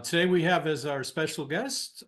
Today we have as our special guest,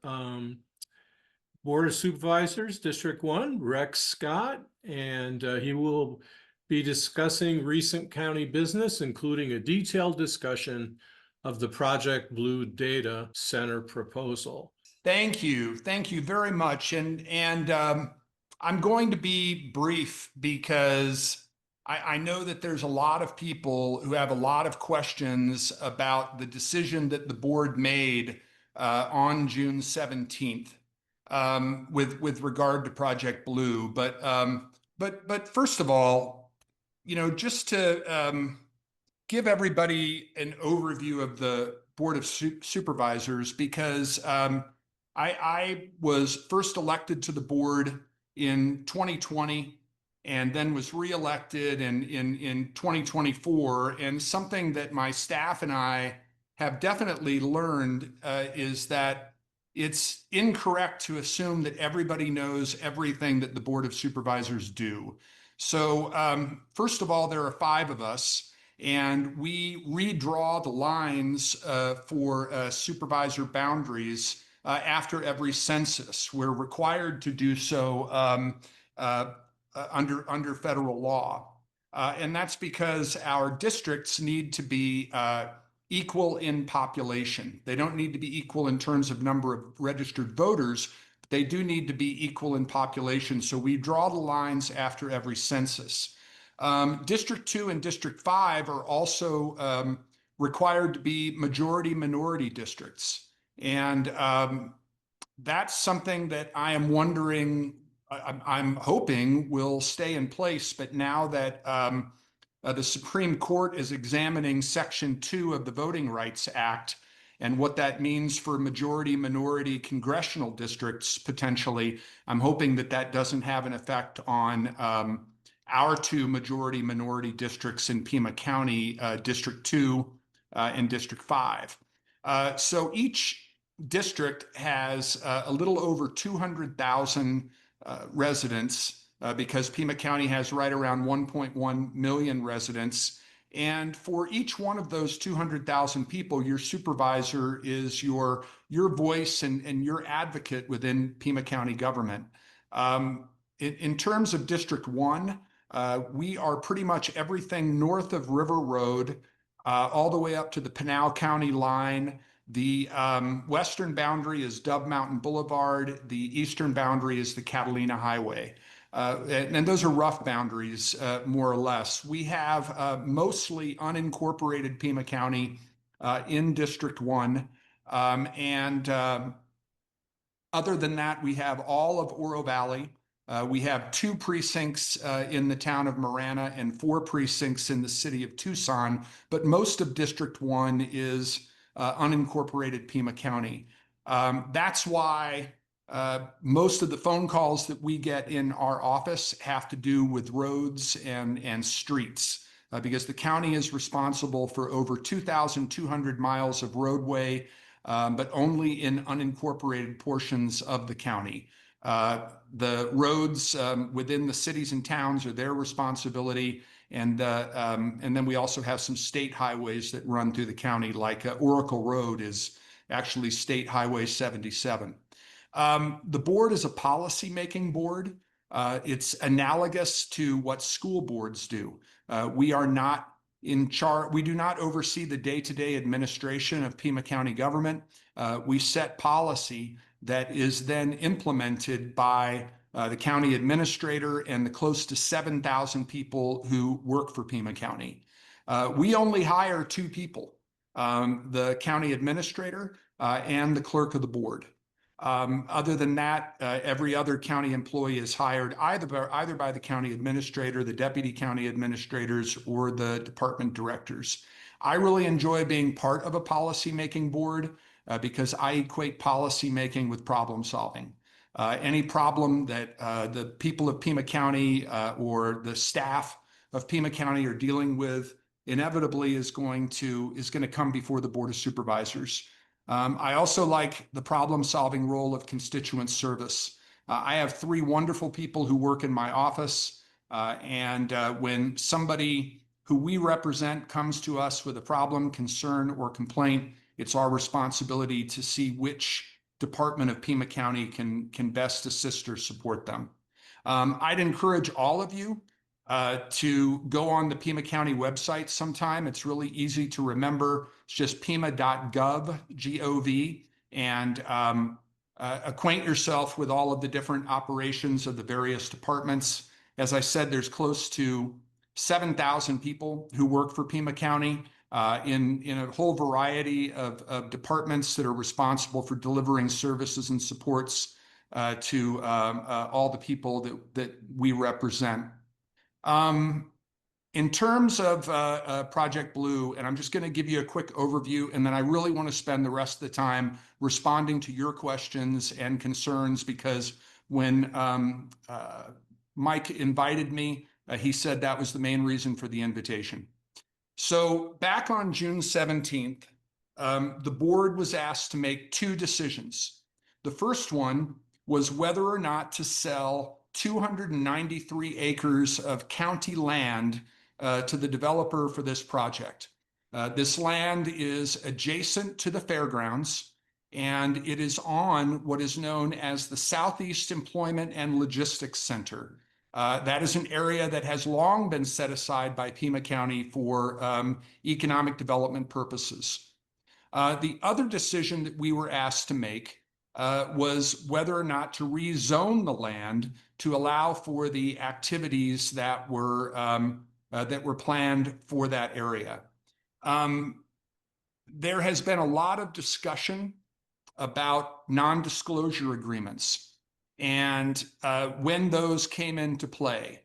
Board of Supervisors, District 1, Rex Scott, and he will be discussing recent county business, including a detailed discussion of the Project Blue Data Center proposal. Thank you. Thank you very much. I'm going to be brief because I know that there's a lot of people who have a lot of questions about the decision that the board made on June 17th with regard to Project Blue. But first of all, just to give everybody an overview of the Board of Supervisors, because I was first elected to the board in 2020 and then was reelected in 2024. And something that my staff and I have definitely learned is that it's incorrect to assume that everybody knows everything that the Board of Supervisors do. So first of all, there are 5 of us, and we redraw the lines for supervisor boundaries after every census. We're required to do so under federal law. And that's because our districts need to be equal in population. They don't need to be equal in terms of number of registered voters, but they do need to be equal in population. So we draw the lines after every census. District 2 and District 5 are also required to be majority minority districts. And that's something that I am wondering, I'm hoping will stay in place. But now that the Supreme Court is examining Section 2 of the Voting Rights Act and what that means for majority minority congressional districts, potentially, I'm hoping that that doesn't have an effect on our 2 majority minority districts in Pima County, District 2 and District 5. So each district has a little over 200,000 residents because Pima County has right around 1.1 million residents. And for each one of those 200,000 people, your supervisor is your voice and your advocate within Pima County government. In terms of District 1, we are pretty much everything north of River Road, all the way up to the Pinal County line. The western boundary is Dove Mountain Boulevard. The eastern boundary is the Catalina Highway. And those are rough boundaries, more or less. We have mostly unincorporated Pima County in District 1. Other than that, we have all of Oro Valley. We have 2 precincts in the town of Marana and 4 precincts in the city of Tucson, but most of District 1 is unincorporated Pima County. That's why most of the phone calls that we get in our office have to do with roads and streets, because the county is responsible for over 2,200 miles of roadway, but only in unincorporated portions of the county. The roads within the cities and towns are their responsibility. And then we also have some state highways that run through the county, like Oracle Road is actually State Highway 77. The board is a policy-making board. It's analogous to what school boards do. We are not in charge. We do not oversee the day-to-day administration of Pima County government. We set policy that is then implemented by the county administrator and the close to 7,000 people who work for Pima County. We only hire 2 people, the county administrator and the clerk of the board. Other than that, every other county employee is hired either by the county administrator, the deputy county administrators, or the department directors. I really enjoy being part of a policy-making board because I equate policy-making with problem solving. Any problem that the people of Pima County or the staff of Pima County are dealing with inevitably is going to come before the Board of Supervisors. I also like the problem-solving role of constituent service. I have 3 wonderful people who work in my office, and when somebody who we represent comes to us with a problem, concern, or complaint, it's our responsibility to see which department of Pima County can best assist or support them. I'd encourage all of you to go on the Pima County website sometime. It's really easy to remember. It's just pima.gov, G-O-V, and acquaint yourself with all of the different operations of the various departments. As I said, there's close to 7,000 people who work for Pima County in a whole variety of departments that are responsible for delivering services and supports to all the people that we represent. In terms of Project Blue, and I'm just going to give you a quick overview, and then I really want to spend the rest of the time responding to your questions and concerns, because when Mike invited me, he said that was the main reason for the invitation. So back on June 17th, the board was asked to make two decisions. The first one was whether or not to sell 293 acres of county land to the developer for this project. This land is adjacent to the fairgrounds, and it is on what is known as the Southeast Employment and Logistics Center. That is an area that has long been set aside by Pima County for economic development purposes. The other decision that we were asked to make was whether or not to rezone the land to allow for the activities that were planned for that area. There has been a lot of discussion about non-disclosure agreements and when those came into play.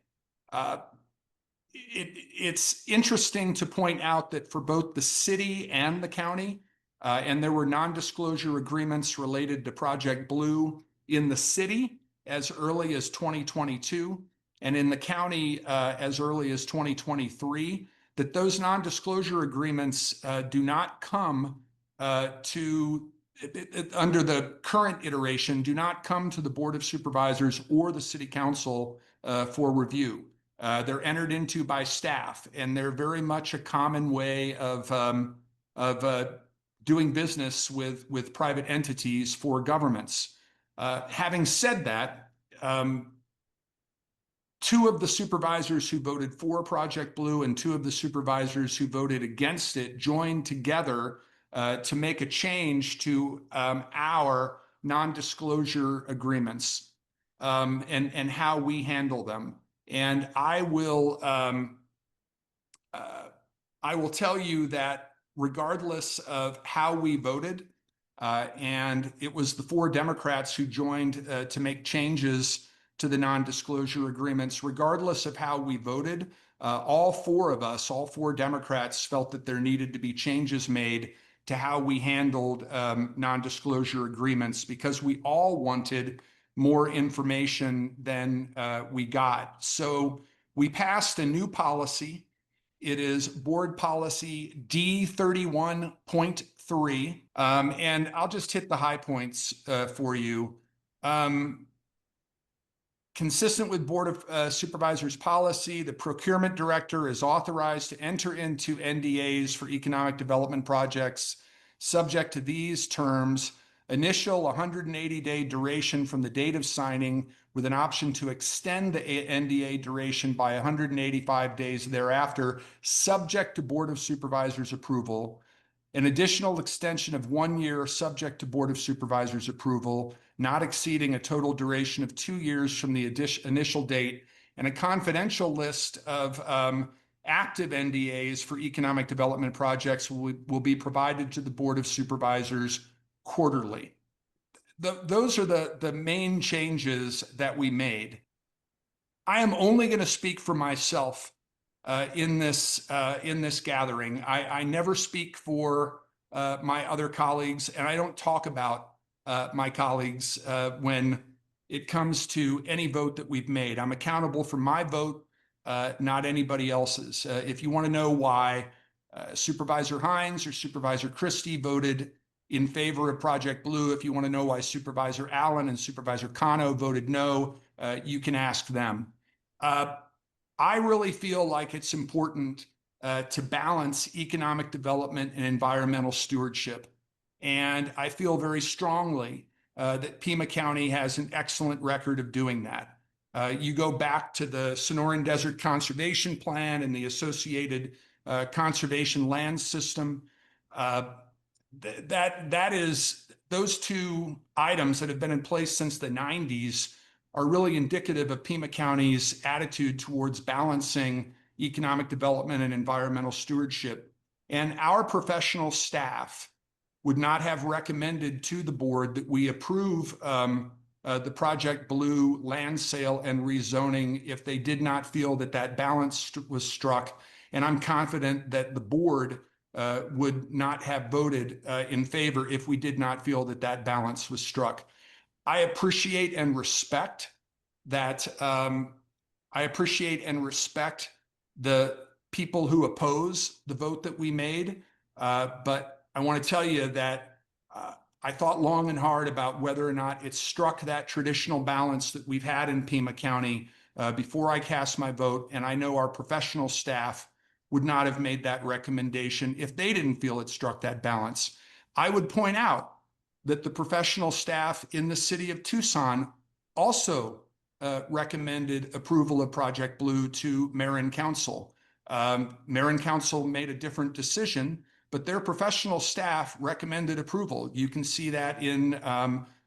It's interesting to point out that for both the city and the county, and there were non-disclosure agreements related to Project Blue in the city as early as 2022, and in the county as early as 2023, that those non-disclosure agreements do not come under the current iteration, do not come to the Board of Supervisors or the City Council for review. They're entered into by staff, and they're very much a common way of doing business with private entities for governments. Having said that, two of the supervisors who voted for Project Blue and two of the supervisors who voted against it joined together to make a change to our non-disclosure agreements and how we handle them. And I will tell you that regardless of how we voted, and it was the 4 Democrats who joined to make changes to the non-disclosure agreements, regardless of how we voted, all 4 of us, all 4 Democrats, felt that there needed to be changes made to how we handled non-disclosure agreements, because we all wanted more information than we got. So we passed a new policy. It is Board Policy D31.3. And I'll just hit the high points for you. Consistent with Board of Supervisors policy, the procurement director is authorized to enter into NDAs for economic development projects subject to these terms: initial 180-day duration from the date of signing, with an option to extend the NDA duration by 185 days thereafter, subject to Board of Supervisors approval. An additional extension of 1 year subject to Board of Supervisors approval, not exceeding a total duration of 2 years from the initial date, and a confidential list of active NDAs for economic development projects will be provided to the Board of Supervisors quarterly. Those are the main changes that we made. I am only going to speak for myself in this gathering. I never speak for my other colleagues, and I don't talk about my colleagues when it comes to any vote that we've made. I'm accountable for my vote, not anybody else's. If you want to know why Supervisor Hines or Supervisor Christie voted in favor of Project Blue, if you want to know why Supervisor Allen and Supervisor Cano voted no, you can ask them. I really feel like it's important to balance economic development and environmental stewardship. And I feel very strongly that Pima County has an excellent record of doing that. You go back to the Sonoran Desert Conservation Plan and the associated conservation land system. That is, those two items that have been in place since the 90s are really indicative of Pima County's attitude towards balancing economic development and environmental stewardship. And our professional staff would not have recommended to the board that we approve the Project Blue land sale and rezoning if they did not feel that that balance was struck. And I'm confident that the board would not have voted in favor if we did not feel that that balance was struck. I appreciate and respect that. I appreciate and respect the people who oppose the vote that we made, but I want to tell you that I thought long and hard about whether or not it struck that traditional balance that we've had in Pima County before I cast my vote. And I know our professional staff would not have made that recommendation if they didn't feel it struck that balance. I would point out that the professional staff in the city of Tucson also recommended approval of Project Blue to mayor and council. Mayor and council made a different decision, but their professional staff recommended approval. You can see that in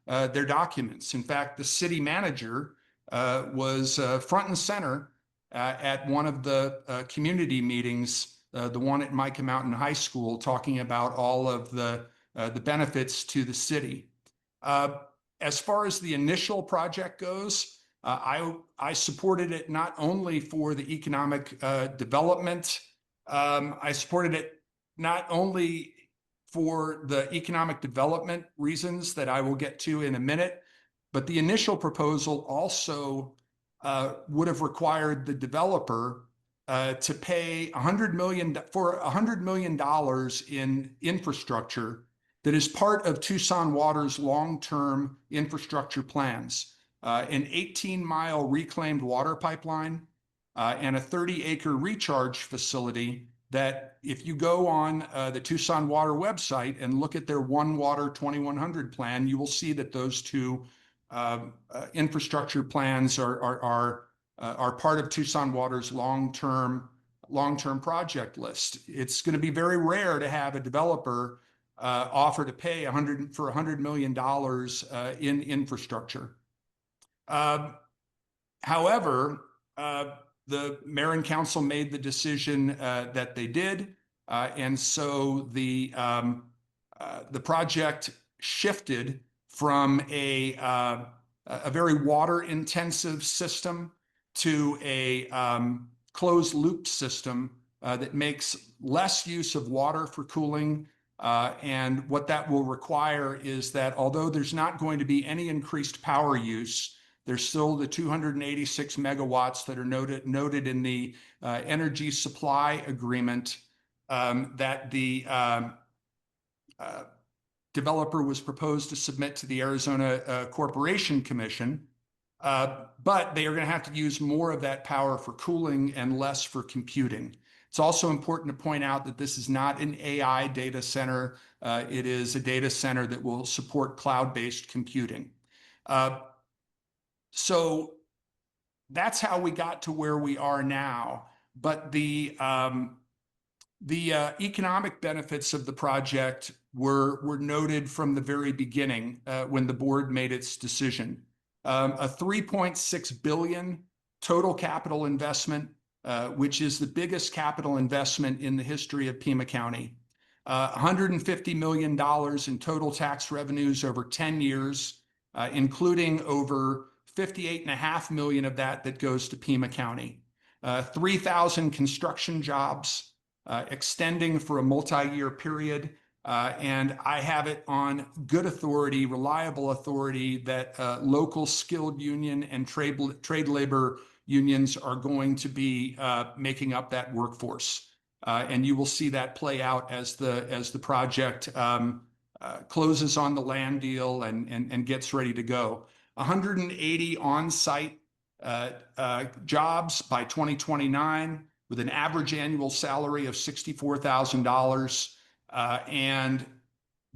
their documents. In fact, the city manager was front and center at one of the community meetings, the one at Micah Mountain High School, talking about all of the benefits to the city. As far as the initial project goes, I supported it not only for the economic development, I supported it not only for the economic development reasons that I will get to in a minute, but the initial proposal also would have required the developer to pay $100 million in infrastructure that is part of Tucson Water's long-term infrastructure plans. An 18-mile reclaimed water pipeline and a 30-acre recharge facility that if you go on the Tucson Water website and look at their One Water 2100 plan, you will see that those two infrastructure plans are part of Tucson Water's long-term project list. It's going to be very rare to have a developer offer to pay $100 million in infrastructure. However, the mayor and council made the decision that they did, and so the project shifted from a very water-intensive system to a closed loop system that makes less use of water for cooling. And what that will require is that although there's not going to be any increased power use, there's still the 286 megawatts that are noted in the energy supply agreement that the developer was proposed to submit to the Arizona Corporation Commission. But they are going to have to use more of that power for cooling and less for computing. It's also important to point out that this is not an AI data center. It is a data center that will support cloud-based computing. So that's how we got to where we are now. But the economic benefits of the project were noted from the very beginning when the board made its decision. A $3.6 billion total capital investment, which is the biggest capital investment in the history of Pima County. $150 million in total tax revenues over 10 years, including over $58.5 million of that goes to Pima County. 3,000 construction jobs extending for a multi-year period. And I have it on good authority, reliable authority, that local skilled union and trade labor unions are going to be making up that workforce. And you will see that play out as the project closes on the land deal and gets ready to go. 180 on-site jobs by 2029 with an average annual salary of $64,000. And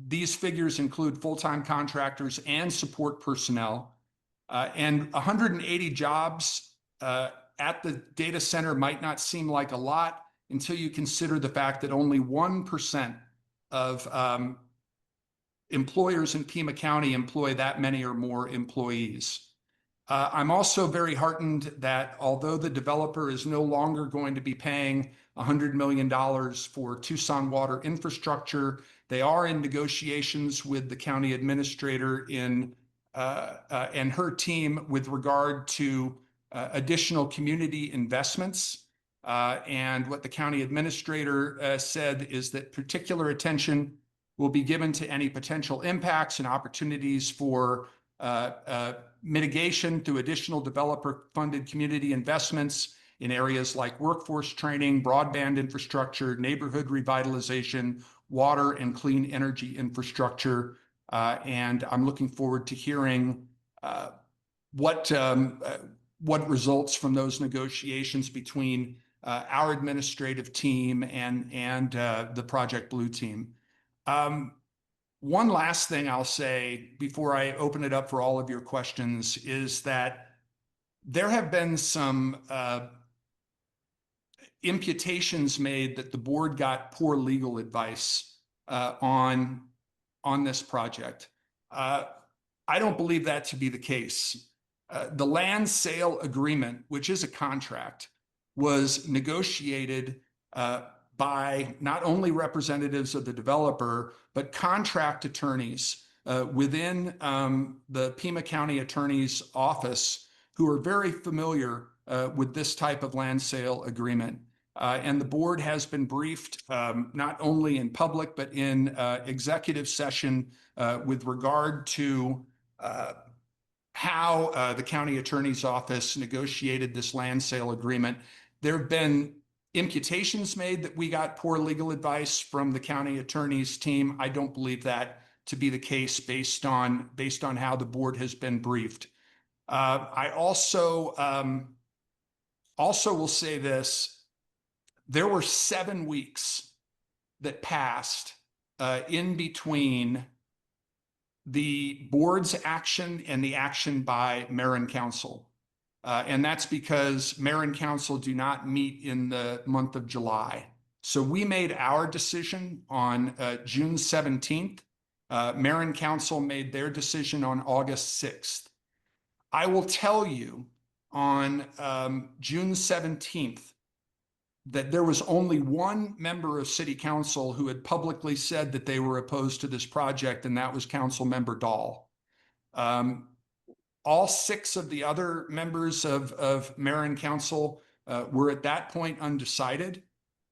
These figures include full-time contractors and support personnel. And 180 jobs at the data center might not seem like a lot until you consider the fact that only 1% of employers in Pima County employ that many or more employees. I'm also very heartened that although the developer is no longer going to be paying $100 million for Tucson water infrastructure, they are in negotiations with the county administrator and her team with regard to additional community investments. And what the county administrator said is that particular attention will be given to any potential impacts and opportunities for mitigation through additional developer-funded community investments in areas like workforce training, broadband infrastructure, neighborhood revitalization, water and clean energy infrastructure. And I'm looking forward to hearing what results from those negotiations between our administrative team and the Project Blue team. One last thing I'll say before I open it up for all of your questions is that there have been some imputations made that the board got poor legal advice on this project. I don't believe that to be the case. The land sale agreement, which is a contract, was negotiated by not only representatives of the developer, but contract attorneys within the Pima County Attorney's Office who are very familiar with this type of land sale agreement. And the board has been briefed not only in public, but in executive session with regard to how the county attorney's office negotiated this land sale agreement. There have been imputations made that we got poor legal advice from the county attorney's team. I don't believe that to be the case based on how the board has been briefed. I also will say this. There were 7 weeks that passed in between the board's action and the action by mayor and council. And that's because mayor and council do not meet in the month of July. So we made our decision on June 17th. Mayor and council made their decision on August 6th. I will tell you on June 17th that there was only one member of city council who had publicly said that they were opposed to this project, and that was Council Member Dahl. All 6 of the other members of mayor and council were at that point undecided.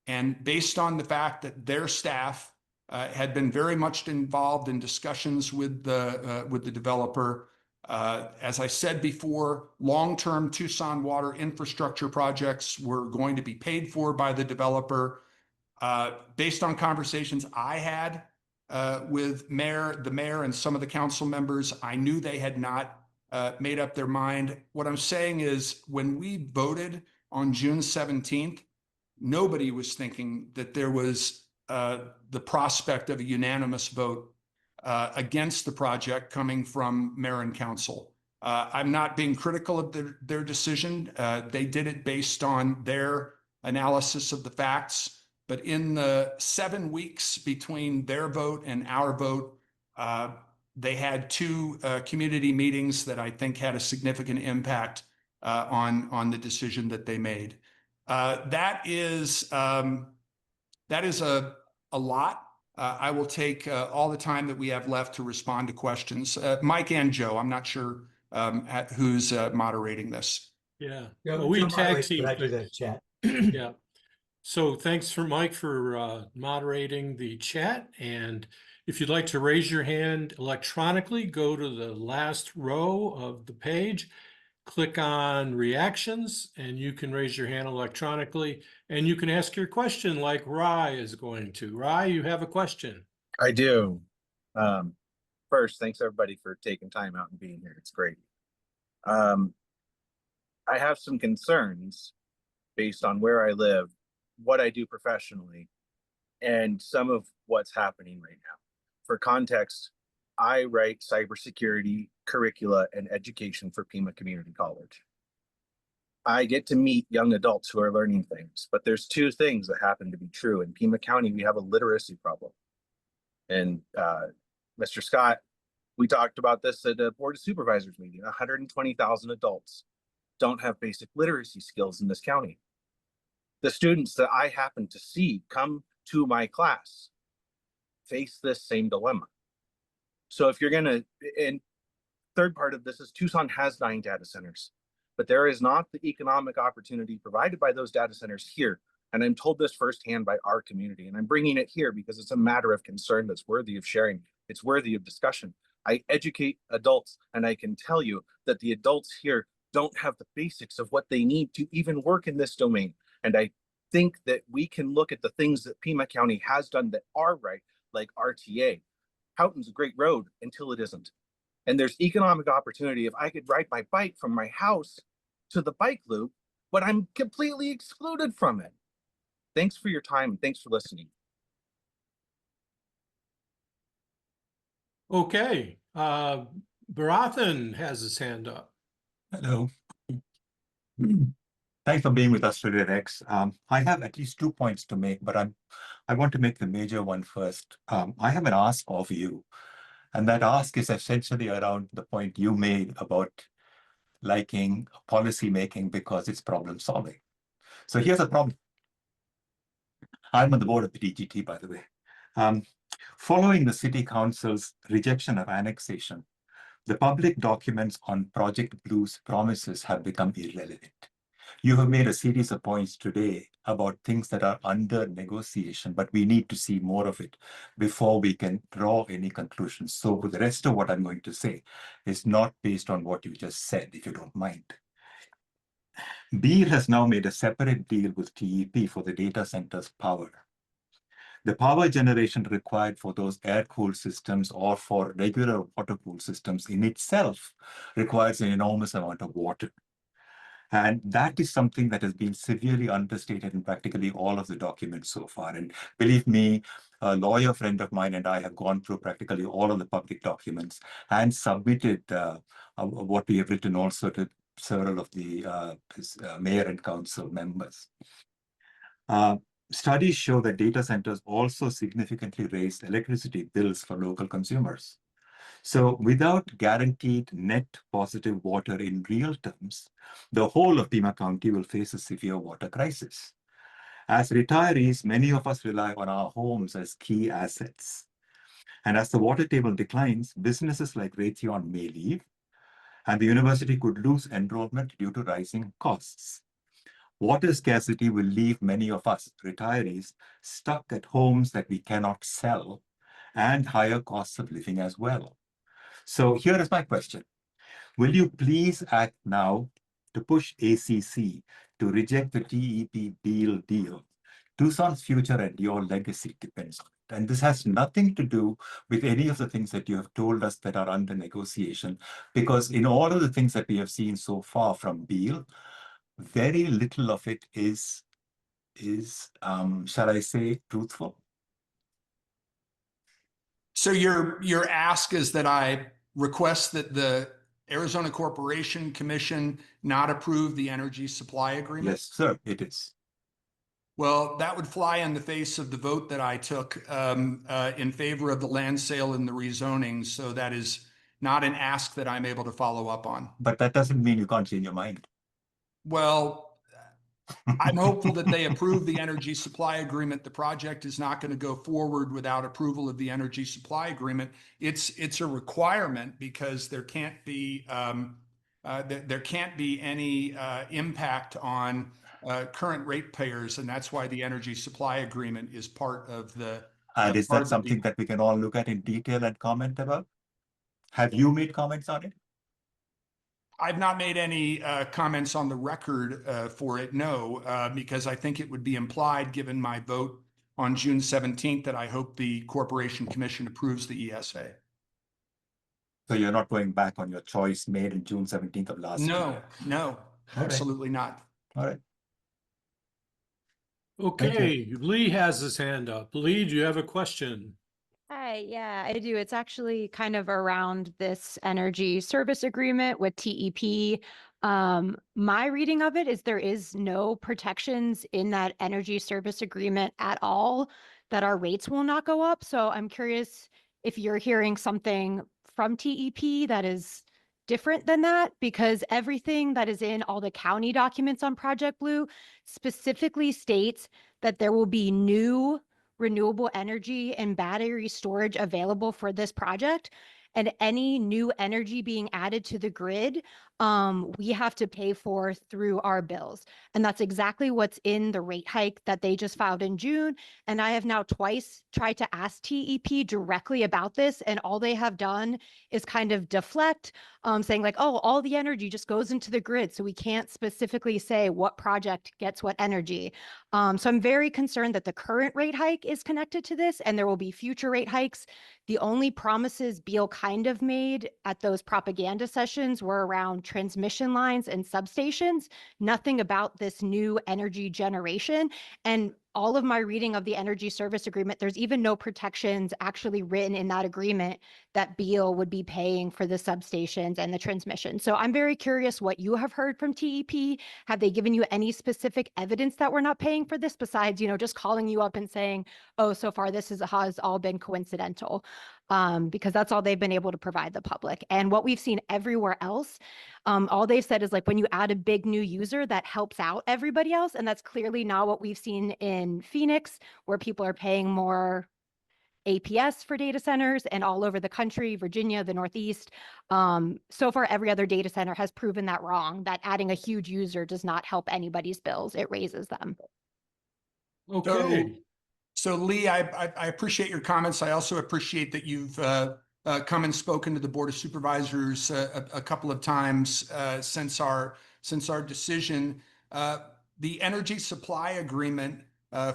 And based on the fact that their staff had been very much involved in discussions with the developer, as I said before, long-term Tucson water infrastructure projects were going to be paid for by the developer. Based on conversations I had with the mayor and some of the council members, I knew they had not made up their mind. What I'm saying is when we voted on June 17th, nobody was thinking that there was the prospect of a unanimous vote against the project coming from mayor and council. I'm not being critical of their decision. They did it based on their analysis of the facts. But in the 7 weeks between their vote and our vote, they had 2 community meetings that I think had a significant impact on the decision that they made. That is a lot. I will take all the time that we have left to respond to questions. Mike and Joe, I'm not sure who's moderating this. Yeah, Joe, well, we Joe tag moderates, team. but I do the chat. Yeah. So thanks for Mike for moderating the chat. And if you'd like to raise your hand electronically, go to the last row of the page, click on reactions, and you can raise your hand electronically, and you can ask your question like Rye is going to. Rye, you have a question. I do. First, thanks everybody for taking time out and being here. It's great. I have some concerns based on where I live, what I do professionally, and some of what's happening right now. for context, I write cybersecurity curricula and education for Pima Community College. I get to meet young adults who are learning things, but there's two things that happen to be true. In Pima County, we have a literacy problem. And Mr. Scott, we talked about this at a Board of Supervisors meeting. 120,000 adults don't have basic literacy skills in this county. The students that I happen to see come to my class face this same dilemma. So if you're gonna, and third part of this is Tucson has 9 data centers, but there is not the economic opportunity provided by those data centers here. And I'm told this firsthand by our community, and I'm bringing it here because it's a matter of concern that's worthy of sharing. It's worthy of discussion. I educate adults, and I can tell you that the adults here don't have the basics of what they need to even work in this domain. And I think that we can look at the things that Pima County has done that are right, like RTA. Houghton's a great road until it isn't. And there's economic opportunity. If I could ride my bike from my house to the bike loop, but I'm completely excluded from it. Thanks for your time and thanks for listening. Okay, Barathan has his hand up. Hello. Thanks for being with us today, Rex. I have at least 2 points to make, but I want to make the major one first. I have an ask of you, and that ask is essentially around the point you made about liking policy making because it's problem solving. So here's a problem. I'm on the board of the DGT, by the way. Following the City Council's rejection of annexation, the public documents on Project Blue's promises have become irrelevant. You have made a series of points today about things that are under negotiation, but we need to see more of it before we can draw any conclusions. So the rest of what I'm going to say is not based on what you just said, if you don't mind. Beer has now made a separate deal with TEP for the data center's power. The power generation required for those air-cooled systems or for regular water-cooled systems in itself requires an enormous amount of water. And that is something that has been severely understated in practically all of the documents so far. And believe me, a lawyer friend of mine and I have gone through practically all of the public documents and submitted what we have written also to several of the mayor and council members. Studies show that data centers also significantly raise electricity bills for local consumers. So without guaranteed net positive water in real terms, the whole of Pima County will face a severe water crisis. As retirees, many of us rely on our homes as key assets. And as the water table declines, businesses like Raytheon may leave, and the university could lose enrollment due to rising costs. Water scarcity will leave many of us retirees stuck at homes that we cannot sell and higher costs of living as well. So here is my question. Will you please act now to push ACC to reject the TEP deal? Tucson's future and your legacy depends on it. And this has nothing to do with any of the things that you have told us that are under negotiation, because in all of the things that we have seen so far from Beal, very little of it is shall I say, truthful. So your ask is that I request that the Arizona Corporation Commission not approve the energy supply agreement? Yes, sir, it is. Well, that would fly in the face of the vote that I took in favor of the land sale and the rezoning. So that is not an ask that I'm able to follow up on. But that doesn't mean you can't change your mind. Well, I'm hopeful that they approve the energy supply agreement. The project is not going to go forward without approval of the energy supply agreement. It's a requirement because there can't be any impact on current ratepayers, and that's why the energy supply agreement is part of the. And is that something that we can all look at in detail and comment about? Have you made comments on it? I've not made any comments on the record for it, no, because I think it would be implied, given my vote on June 17th, that I hope the Corporation Commission approves the ESA. So you're not going back on your choice made in June 17th of last year? No, absolutely not. All right. Okay, Lee has his hand up. Lee, do you have a question? Hi, yeah, I do. It's actually kind of around this energy service agreement with TEP. My reading of it is there is no protections in that energy service agreement at all that our rates will not go up. So I'm curious if you're hearing something from TEP that is different than that, because everything that is in all the county documents on Project Blue specifically states that there will be new renewable energy and battery storage available for this project. And any new energy being added to the grid, we have to pay for through our bills. And that's exactly what's in the rate hike that they just filed in June. And I have now twice tried to ask TEP directly about this, and all they have done is kind of deflect, saying like, oh, all the energy just goes into the grid. So we can't specifically say what project gets what energy. So I'm very concerned that the current rate hike is connected to this, and there will be future rate hikes. The only promises Beal kind of made at those propaganda sessions were around transmission lines and substations, nothing about this new energy generation. And all of my reading of the energy service agreement, there's even no protections actually written in that agreement that Beal would be paying for the substations and the transmission. So I'm very curious what you have heard from TEP. Have they given you any specific evidence that we're not paying for this besides, just calling you up and saying, oh, so far this has all been coincidental? Because that's all they've been able to provide the public. And what we've seen everywhere else, all they've said is like when you add a big new user, that helps out everybody else. And that's clearly not what we've seen in Phoenix, where people are paying more APS for data centers, and all over the country, Virginia, the Northeast. So far, every other data center has proven that wrong, that adding a huge user does not help anybody's bills. It raises them. Okay. So Lee, I appreciate your comments. I also appreciate that you've come and spoken to the Board of Supervisors a couple of times since our decision. The energy supply agreement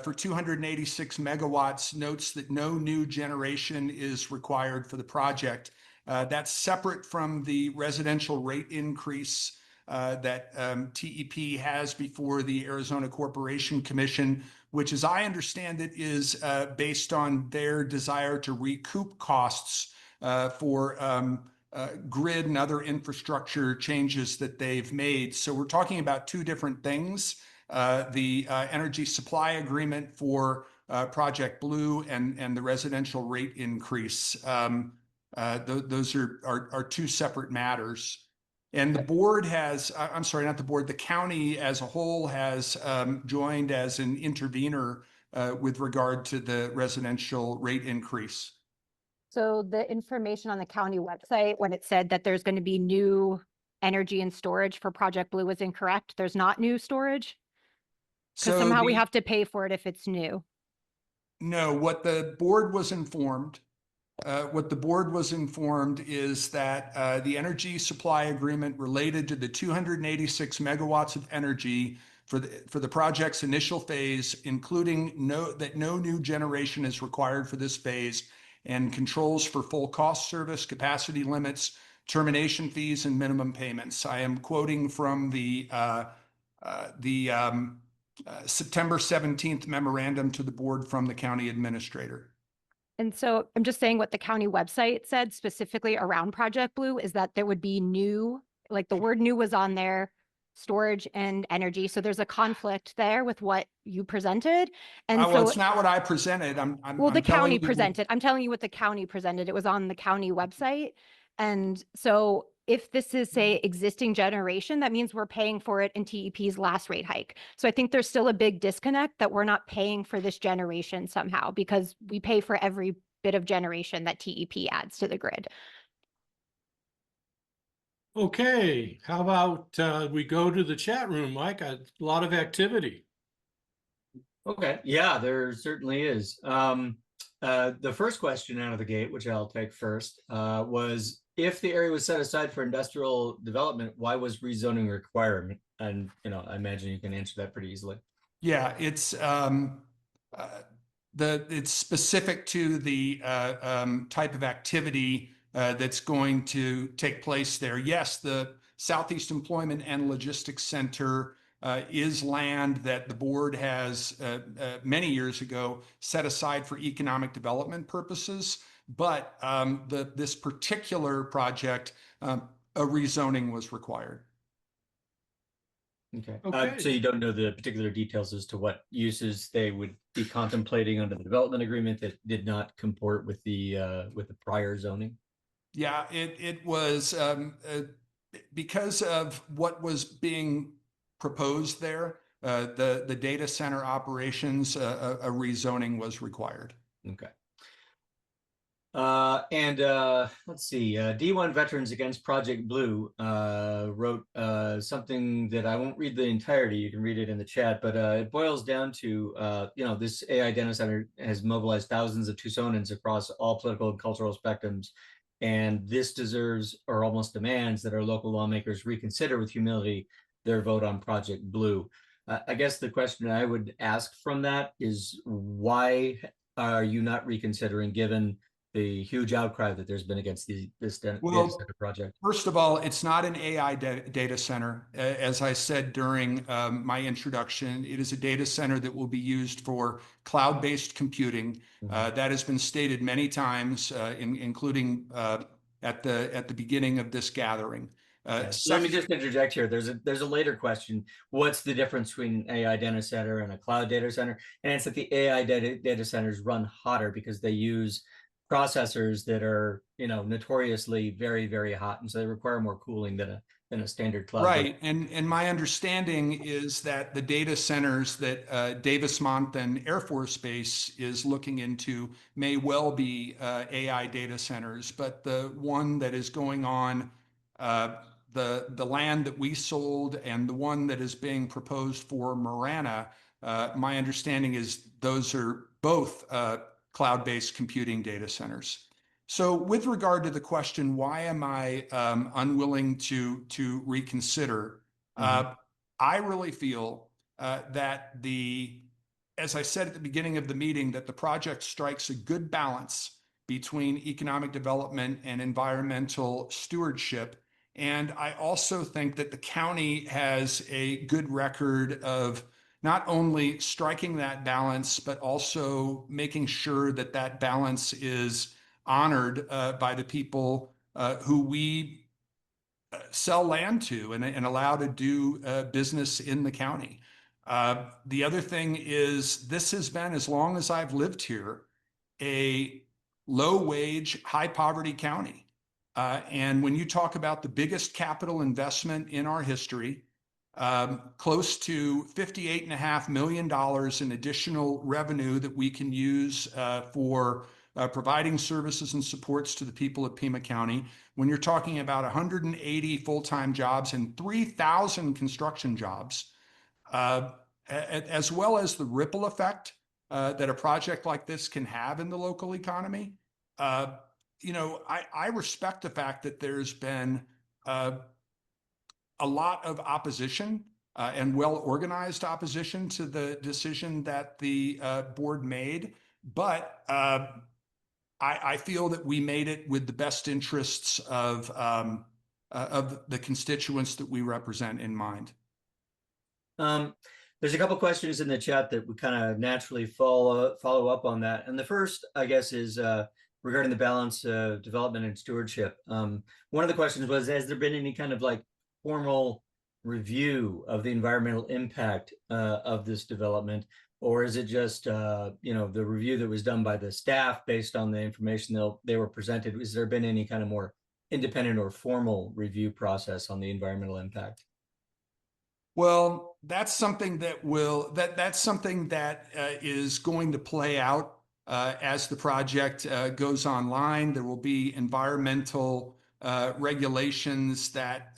for 286 megawatts notes that no new generation is required for the project. That's separate from the residential rate increase that TEP has before the Arizona Corporation Commission, which, as I understand it, is based on their desire to recoup costs for grid and other infrastructure changes that they've made. So we're talking about two different things. The energy supply agreement for Project Blue and the residential rate increase. Those are two separate matters. And the board has, I'm sorry, not the board, the county as a whole has joined as an intervener with regard to the residential rate increase. So the information on the county website, when it said that there's going to be new energy and storage for Project Blue, was incorrect. There's not new storage? Because somehow we have to pay for it if it's new. No, what the board was informed is that the energy supply agreement related to the 286 megawatts of energy for the project's initial phase, including that no new generation is required for this phase, and controls for full cost service, capacity limits, termination fees, and minimum payments. I am quoting from the September 17th memorandum to the board from the county administrator. And so I'm just saying what the county website said specifically around Project Blue is that there would be new, like the word new was on there, storage and energy. So there's a conflict there with what you presented. And well, it's not what I presented. The county presented. I'm telling you what the county presented. It was on the county website. And so if this is, say, existing generation, that means we're paying for it in TEP's last rate hike. So I think there's still a big disconnect that we're not paying for this generation somehow, because we pay for every bit of generation that TEP adds to the grid. Okay, how about we go to the chat room, Mike? A lot of activity. Okay, yeah, there certainly is. The first question out of the gate, which I'll take first, was if the area was set aside for industrial development, why was rezoning a requirement? And I imagine you can answer that pretty easily. Yeah, it's specific to the type of activity that's going to take place there. Yes, the Southeast Employment and Logistics Center is land that the board has many years ago set aside for economic development purposes. But this particular project, a rezoning was required. Okay. Okay. So you don't know the particular details as to what uses they would be contemplating under the development agreement that did not comport with the prior zoning? Yeah, it was because of what was being proposed there, the data center operations, a rezoning was required. Okay. Let's see, D1 Veterans Against Project Blue wrote something that I won't read the entirety. You can read it in the chat, but it boils down to, this AI data center has mobilized thousands of Tucsonans across all political and cultural spectrums. And this deserves or almost demands that our local lawmakers reconsider with humility their vote on Project Blue. I guess the question I would ask from that is, why are you not reconsidering, given the huge outcry that there's been against this data center project? First of all, it's not an AI data center. As I said during my introduction, it is a data center that will be used for cloud-based computing. That has been stated many times, including at the beginning of this gathering. Let me just interject here. There's a later question. What's the difference between an AI data center and a cloud data center? And it's that the AI data centers run hotter because they use processors that are, notoriously very, very hot, and so they require more cooling than a standard cloud. Right, and my understanding is that the data centers that Davis-Monthan Air Force Base is looking into may well be AI data centers, but the one that is going on the land that we sold and the one that is being proposed for Marana, my understanding is those are both cloud-based computing data centers. So with regard to the question, why am I unwilling to reconsider? I really feel that as I said at the beginning of the meeting, that the project strikes a good balance between economic development and environmental stewardship. And I also think that the county has a good record of not only striking that balance, but also making sure that that balance is honored by the people who we sell land to and allow to do business in the county. The other thing is, this has been, as long as I've lived here, a low-wage, high-poverty county. And when you talk about the biggest capital investment in our history, close to $58.5 million in additional revenue that we can use for providing services and supports to the people of Pima County. When you're talking about 180 full-time jobs and 3,000 construction jobs, as well as the ripple effect that a project like this can have in the local economy, I respect the fact that there's been a lot of opposition and well-organized opposition to the decision that the board made, but I feel that we made it with the best interests of the constituents that we represent in mind. There's a couple questions in the chat that would kind of naturally follow up on that. And the first, I guess, is regarding the balance of development and stewardship. One of the questions was, has there been any kind of formal review of the environmental impact of this development, or is it just the review that was done by the staff based on the information they were presented? Has there been any kind of more independent or formal review process on the environmental impact? Well, that's something that is going to play out as the project goes online. There will be environmental regulations that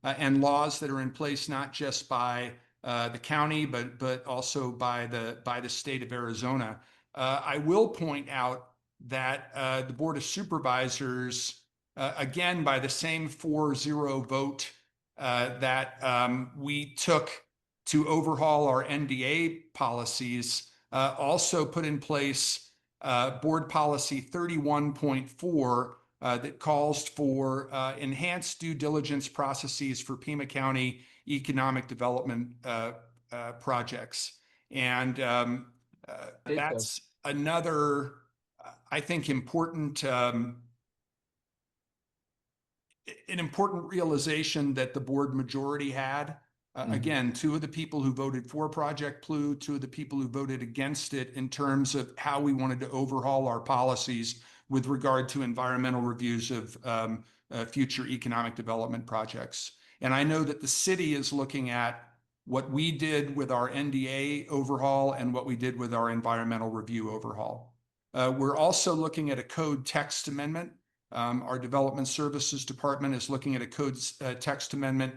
and laws that are in place, not just by the county, but also by the state of Arizona. I will point out that the Board of Supervisors, again, by the same 4-0 vote that we took to overhaul our NDA policies, also put in place Board Policy 31.4, that calls for enhanced due diligence processes for Pima County economic development projects. And that's another, I think, important, an important realization that the board majority had. Again, two of the people who voted for Project Blue, two of the people who voted against it in terms of how we wanted to overhaul our policies with regard to environmental reviews of future economic development projects. And I know that the city is looking at what we did with our NDA overhaul and what we did with our environmental review overhaul. We're also looking at a code text amendment. Our development services department is looking at a code text amendment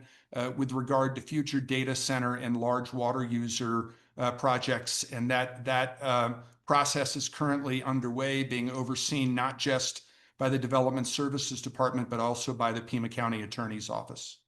with regard to future data center and large water user projects. And that process is currently underway, being overseen not just by the development services department, but also by the Pima County Attorney's Office.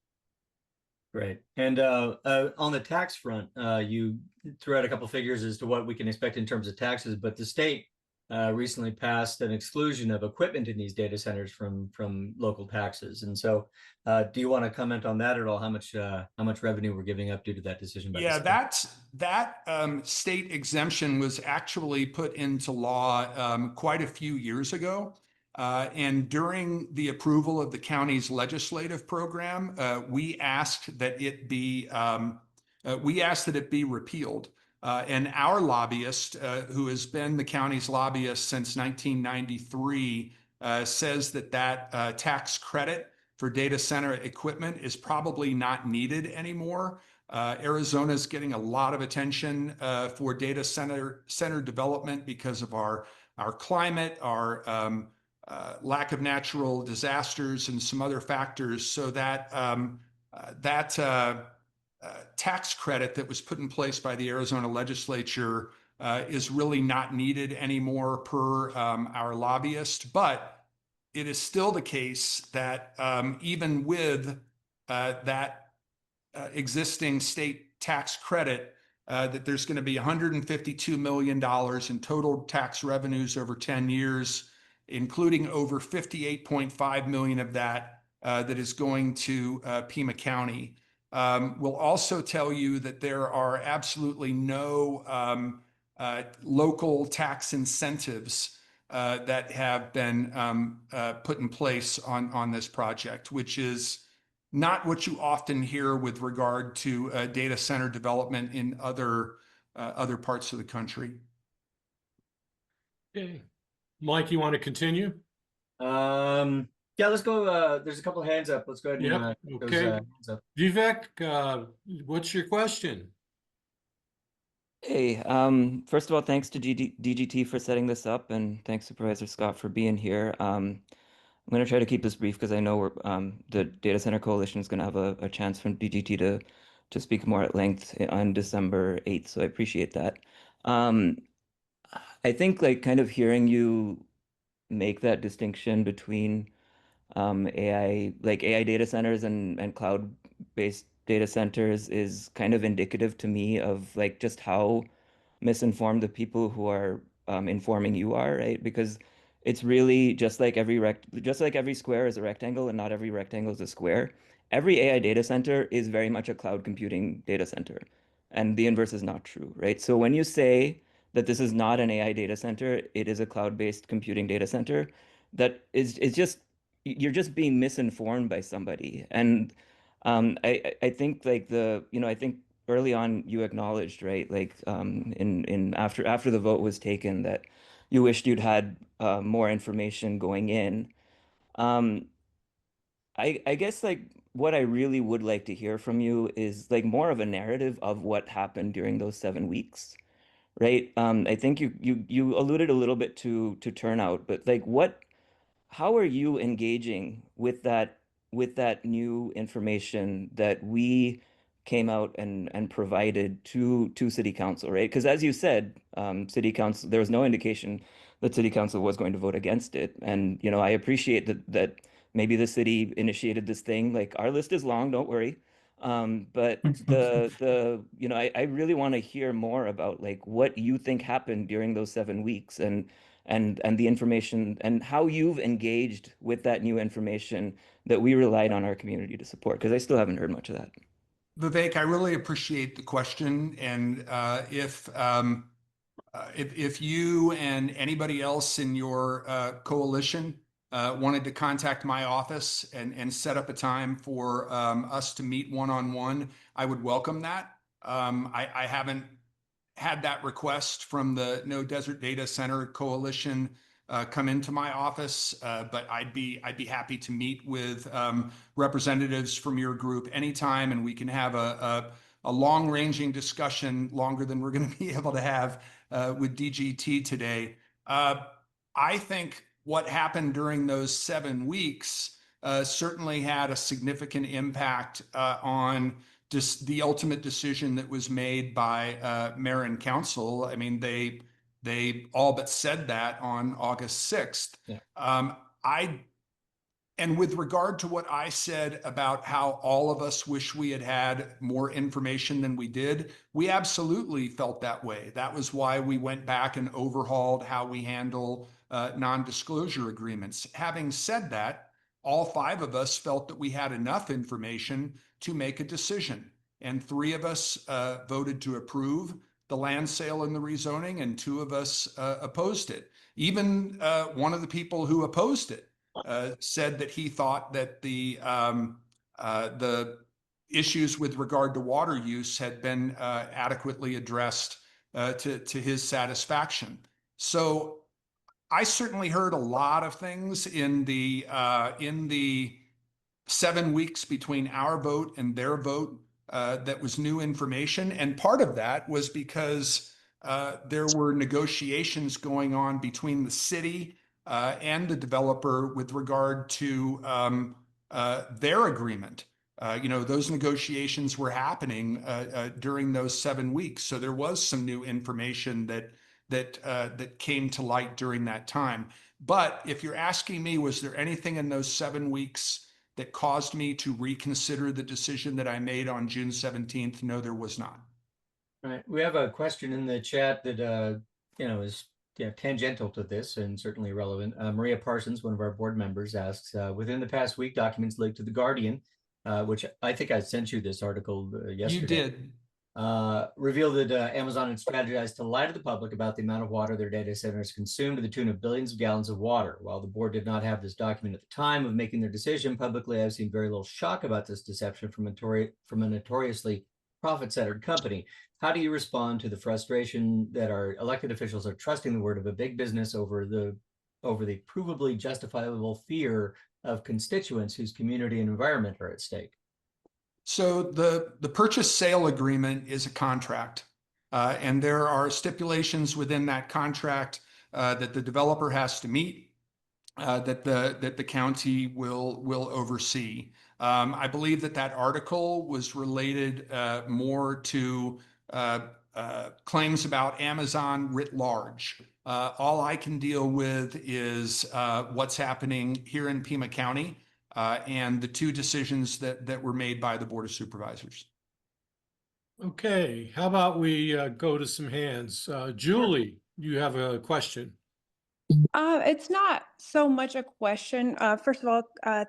Great. And on the tax front, you threw out a couple figures as to what we can expect in terms of taxes, but the state recently passed an exclusion of equipment in these data centers from local taxes. And so do you want to comment on that at all? How much revenue we're giving up due to that decision? By Yeah, the state? that state exemption was actually put into law quite a few years ago. And during the approval of the county's legislative program, we asked that it be repealed. And our lobbyist, who has been the county's lobbyist since 1993, says that tax credit for data center equipment is probably not needed anymore. Arizona is getting a lot of attention for data center development because of our climate, our lack of natural disasters, and some other factors. So that tax credit that was put in place by the Arizona legislature is really not needed anymore per our lobbyist. But it is still the case that even with that existing state tax credit, that there's going to be $152 million in total tax revenues over 10 years, including over 58.5 million of that that is going to Pima County. We'll also tell you that there are absolutely no local tax incentives that have been put in place on this project, which is not what you often hear with regard to data center development in other parts of the country. Okay. Mike, you want to continue? Yeah, let's go. There's a couple of hands up. Let's go ahead and Yep. those, Okay. hands up. Vivek, what's your question? Hey, first of all, thanks to DGT for setting this up, and thanks Supervisor Scott for being here. I'm going to try to keep this brief because I know the Data Center Coalition is going to have a chance from DGT to speak more at length on December 8th, so I appreciate that. I think like kind of hearing you make that distinction between AI data centers and cloud-based data centers is kind of indicative to me of like just how misinformed the people who are informing you are, right? Because it's really just like every square is a rectangle and not every rectangle is a square. Every AI data center is very much a cloud computing data center, and the inverse is not true, right? So when you say that this is not an AI data center, it is a cloud-based computing data center, that is just you're just being misinformed by somebody. And I think like I think early on you acknowledged, right, like in after the vote was taken, that you wished you'd had more information going in. I guess like what I really would like to hear from you is like more of a narrative of what happened during those 7 weeks, right? I think you alluded a little bit to turnout, but like how are you engaging with that new information that we came out and provided to City Council, right? Because as you said, City Council, there was no indication that City Council was going to vote against it. And I appreciate that maybe the city initiated this thing. Like our list is long, don't worry. But I really want to hear more about like what you think happened during those 7 weeks, and and the information and how you've engaged with that new information that we relied on our community to support, because I still haven't heard much of that. Vivek, I really appreciate the question. And if you and anybody else in your coalition wanted to contact my office and set up a time for us to meet one-on-one, I would welcome that. I haven't had that request from the No Desert Data Center Coalition come into my office, but I'd be happy to meet with representatives from your group anytime, and we can have a long-ranging discussion, longer than we're going to be able to have with DGT today. I think what happened during those 7 weeks certainly had a significant impact on the ultimate decision that was made by mayor and council. I mean, they all but said that on August 6th. Yeah. And with regard to what I said about how all of us wish we had more information than we did, we absolutely felt that way. That was why we went back and overhauled how we handle non-disclosure agreements. Having said that, all 5 of us felt that we had enough information to make a decision. And 3 of us voted to approve the land sale and the rezoning, and 2 of us opposed it. Even one of the people who opposed it said that he thought that the issues with regard to water use had been adequately addressed to his satisfaction. So I certainly heard a lot of things in the 7 weeks between our vote and their vote that was new information. And part of that was because there were negotiations going on between the city and the developer with regard to their agreement. Those negotiations were happening during those 7 weeks. So there was some new information that came to light during that time. But if you're asking me, was there anything in those 7 weeks that caused me to reconsider the decision that I made on June 17th? No, there was not. Right. We have a question in the chat that is tangential to this and certainly relevant. Maria Parsons, one of our board members, asks, within the past week, documents leaked to The Guardian, which I think I sent you this article yesterday. You did. Revealed that Amazon had strategized to lie to the public about the amount of water their data centers consume to the tune of billions of gallons of water. While the board did not have this document at the time of making their decision publicly, I've seen very little shock about this deception from a notoriously profit-centered company. How do you respond to the frustration that our elected officials are trusting the word of a big business over the provably justifiable fear of constituents whose community and environment are at stake? So the purchase sale agreement is a contract, and there are stipulations within that contract that the developer has to meet, that the county will oversee. I believe that article was related more to claims about Amazon writ large. All I can deal with is what's happening here in Pima County. And the 2 decisions that were made by the Board of Supervisors. Okay, how about we go to some hands? Julie, you have a question. It's not so much a question. First of all,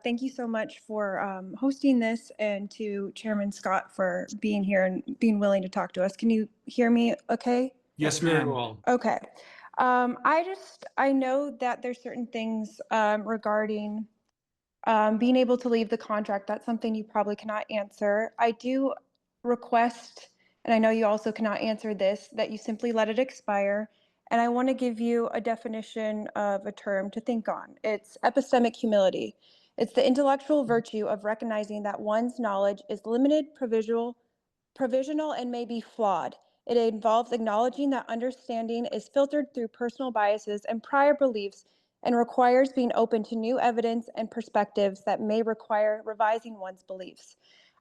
thank you so much for hosting this, and to Chairman Scott for being here and being willing to talk to us. Can you hear me okay? Yes, Very ma'am. well. Okay. I know that there's certain things regarding being able to leave the contract. That's something you probably cannot answer. I do request, and I know you also cannot answer this, that you simply let it expire. And I want to give you a definition of a term to think on. It's epistemic humility. It's the intellectual virtue of recognizing that one's knowledge is limited, provisional, and may be flawed. It involves acknowledging that understanding is filtered through personal biases and prior beliefs, and requires being open to new evidence and perspectives that may require revising one's beliefs.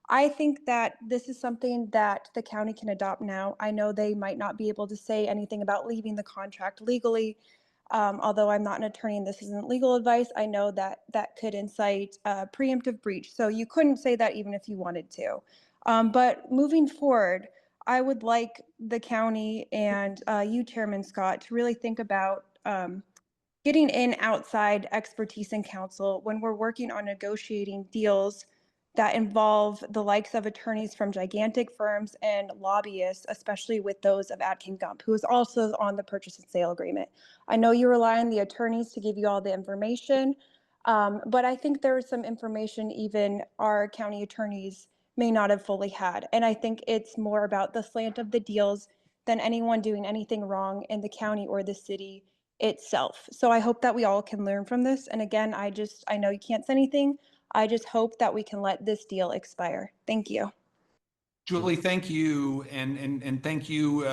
I think that this is something that the county can adopt now. I know they might not be able to say anything about leaving the contract legally. Although I'm not an attorney and this isn't legal advice, I know that that could incite preemptive breach. So you couldn't say that even if you wanted to. But moving forward, I would like the county and you, Chairman Scott, to really think about getting in outside expertise and counsel when we're working on negotiating deals that involve the likes of attorneys from gigantic firms and lobbyists, especially with those of Atkin Gump, who is also on the purchase and sale agreement. I know you rely on the attorneys to give you all the information, but I think there is some information even our county attorneys may not have fully had. And I think it's more about the slant of the deals than anyone doing anything wrong in the county or the city itself. So I hope that we all can learn from this. And again, I know you can't say anything. I just hope that we can let this deal expire. Thank you. Julie, thank you. And thank you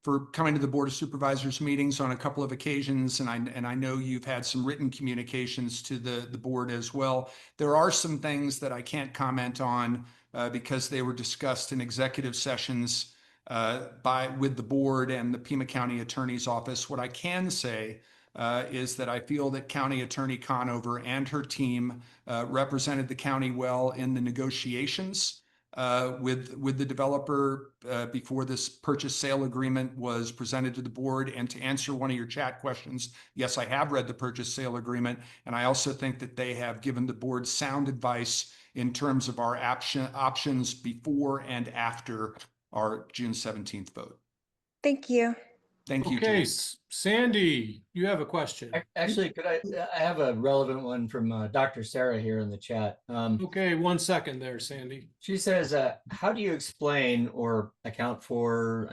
for coming to the Board of Supervisors meetings on a couple of occasions. And I know you've had some written communications to the board as well. There are some things that I can't comment on because they were discussed in executive sessions with the board and the Pima County Attorney's Office. What I can say is that I feel that County Attorney Conover and her team represented the county well in the negotiations with the developer before this purchase sale agreement was presented to the board. And to answer one of your chat questions, yes, I have read the purchase sale agreement, and I also think that they have given the board sound advice in terms of our options before and after our June 17th vote. Thank you. Thank you, Okay, Julie. Sandy, you have a question. Actually, I have a relevant one from Dr. Sarah here in the chat. Okay, 1 second there, Sandy. She says, how do you explain or account for,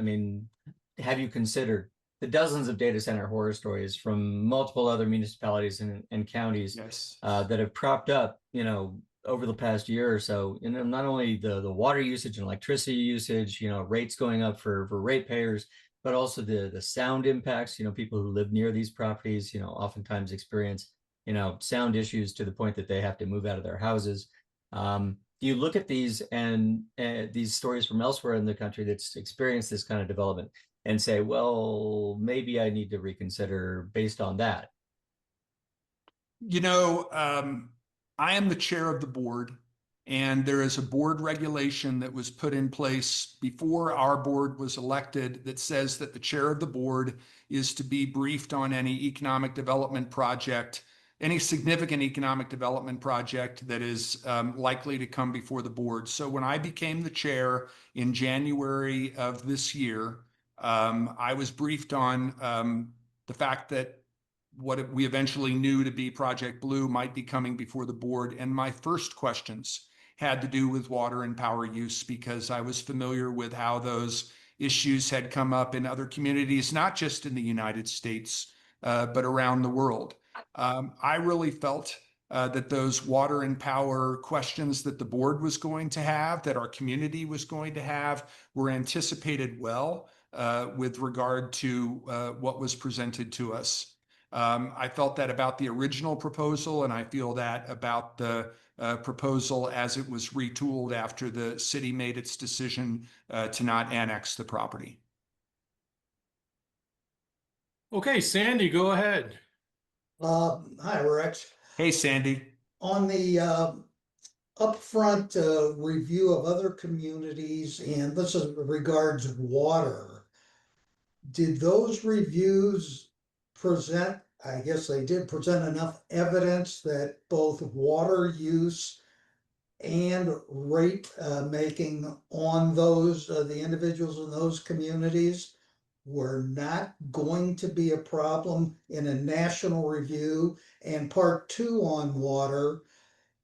have you considered the dozens of data center horror stories from multiple other municipalities and counties Yes. that have propped up, over the past year or so, not only the water usage and electricity usage, rates going up for ratepayers, but also the sound impacts. People who live near these properties, oftentimes experience, sound issues to the point that they have to move out of their houses. Do you look at these and these stories from elsewhere in the country that's experienced this kind of development and say, well, maybe I need to reconsider based on that? I am the chair of the board, and there is a board regulation that was put in place before our board was elected that says that the chair of the board is to be briefed on any economic development project, any significant economic development project that is likely to come before the board. So when I became the chair in January of this year, I was briefed on the fact that what we eventually knew to be Project Blue might be coming before the board. And my first questions had to do with water and power use, because I was familiar with how those issues had come up in other communities, not just in the United States, but around the world. I really felt that those water and power questions that the board was going to have, that our community was going to have, were anticipated well with regard to what was presented to us. I felt that about the original proposal, and I feel that about the proposal as it was retooled after the city made its decision to not annex the property. Okay, Sandy, go ahead. Hi, Rex. Hey, Sandy. On the upfront review of other communities, and this is regards water, did those reviews present, I guess they did present enough evidence that both water use and rate making on those, the individuals in those communities were not going to be a problem in a national review? And part two on water,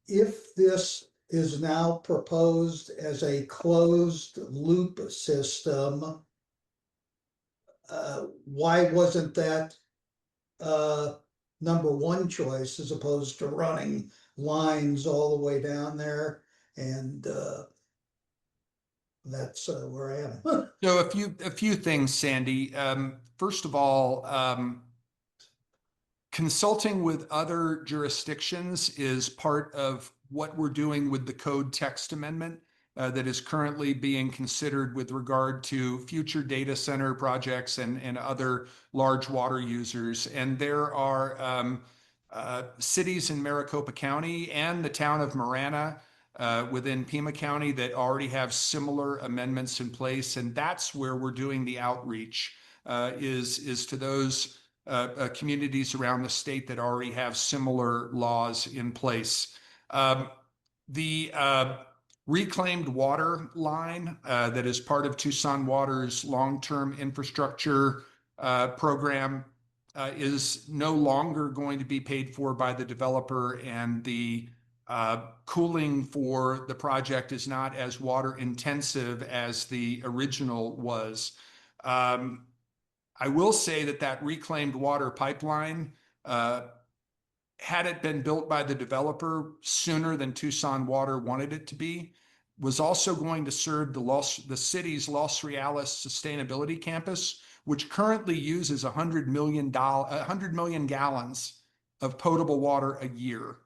if this is now proposed as a closed loop system, why wasn't that number one choice as opposed to running lines all the way down there? And that's where I am. So a few things, Sandy. First of all, consulting with other jurisdictions is part of what we're doing with the code text amendment that is currently being considered with regard to future data center projects and other large water users. And there are cities in Maricopa County and the town of Marana within Pima County that already have similar amendments in place. And that's where we're doing the outreach, is to those communities around the state that already have similar laws in place. The reclaimed water line that is part of Tucson Water's long-term infrastructure program is no longer going to be paid for by the developer, and the cooling for the project is not as water intensive as the original was. I will say that that reclaimed water pipeline, had it been built by the developer sooner than Tucson Water wanted it to be, was also going to serve the city's Los Reales Sustainability Campus, which currently uses 100 million gallons of potable water a year.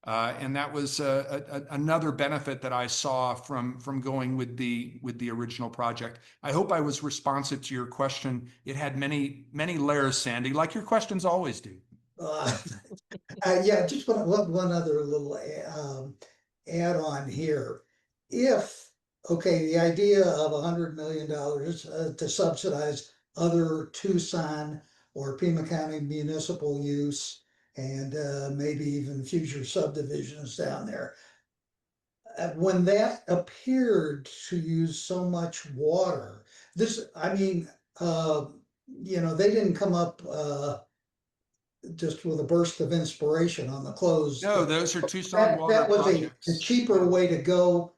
And that was another benefit that I saw from going with the original project. I hope I was responsive to your question. It had many layers, Sandy, like your questions always do. Yeah, just one other little add on here. Okay, the idea of $100 million to subsidize other Tucson or Pima County municipal use, and maybe even future subdivisions down there. When that appeared to use so much water, I mean, they didn't come up just with a burst of inspiration on the closed. No, those are Tucson Water That was projects. a cheaper way to go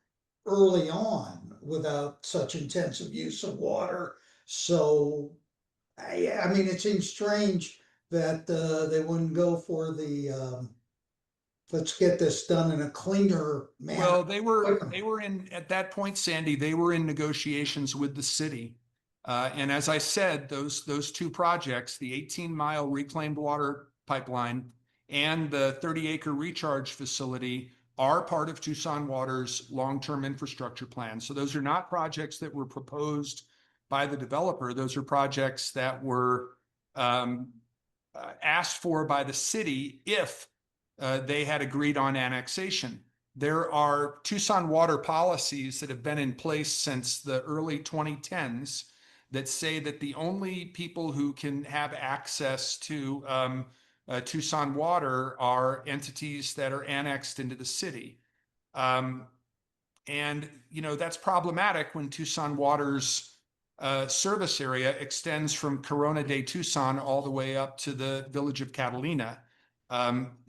early on without such intensive use of water. So, I mean, it seems strange that they wouldn't go for the let's get this done in a cleaner manner. Well, they were in, at that point, Sandy, they were in negotiations with the city. And as I said, those two projects, the 18-mile reclaimed water pipeline and the 30-acre recharge facility, are part of Tucson Water's long-term infrastructure plan. So those are not projects that were proposed by the developer. Those are projects that were asked for by the city if they had agreed on annexation. There are Tucson Water policies that have been in place since the early 2010s that say that the only people who can have access to Tucson Water are entities that are annexed into the city. And, that's problematic when Tucson Water's service area extends from Corona de Tucson all the way up to the village of Catalina.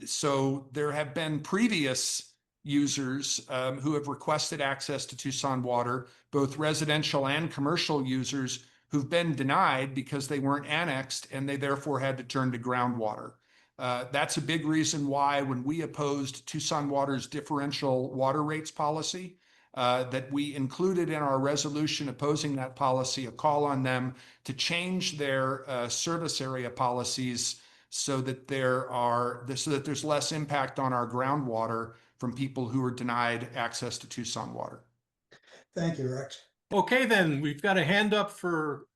So there have been previous users who have requested access to Tucson Water, both residential and commercial users who've been denied because they weren't annexed and they therefore had to turn to groundwater. That's a big reason why when we opposed Tucson Water's differential water rates policy, that we included in our resolution opposing that policy a call on them to change their service area policies so that there's less impact on our groundwater from people who are denied access to Tucson Water. Thank you, Rex. Okay, then we've got a hand up for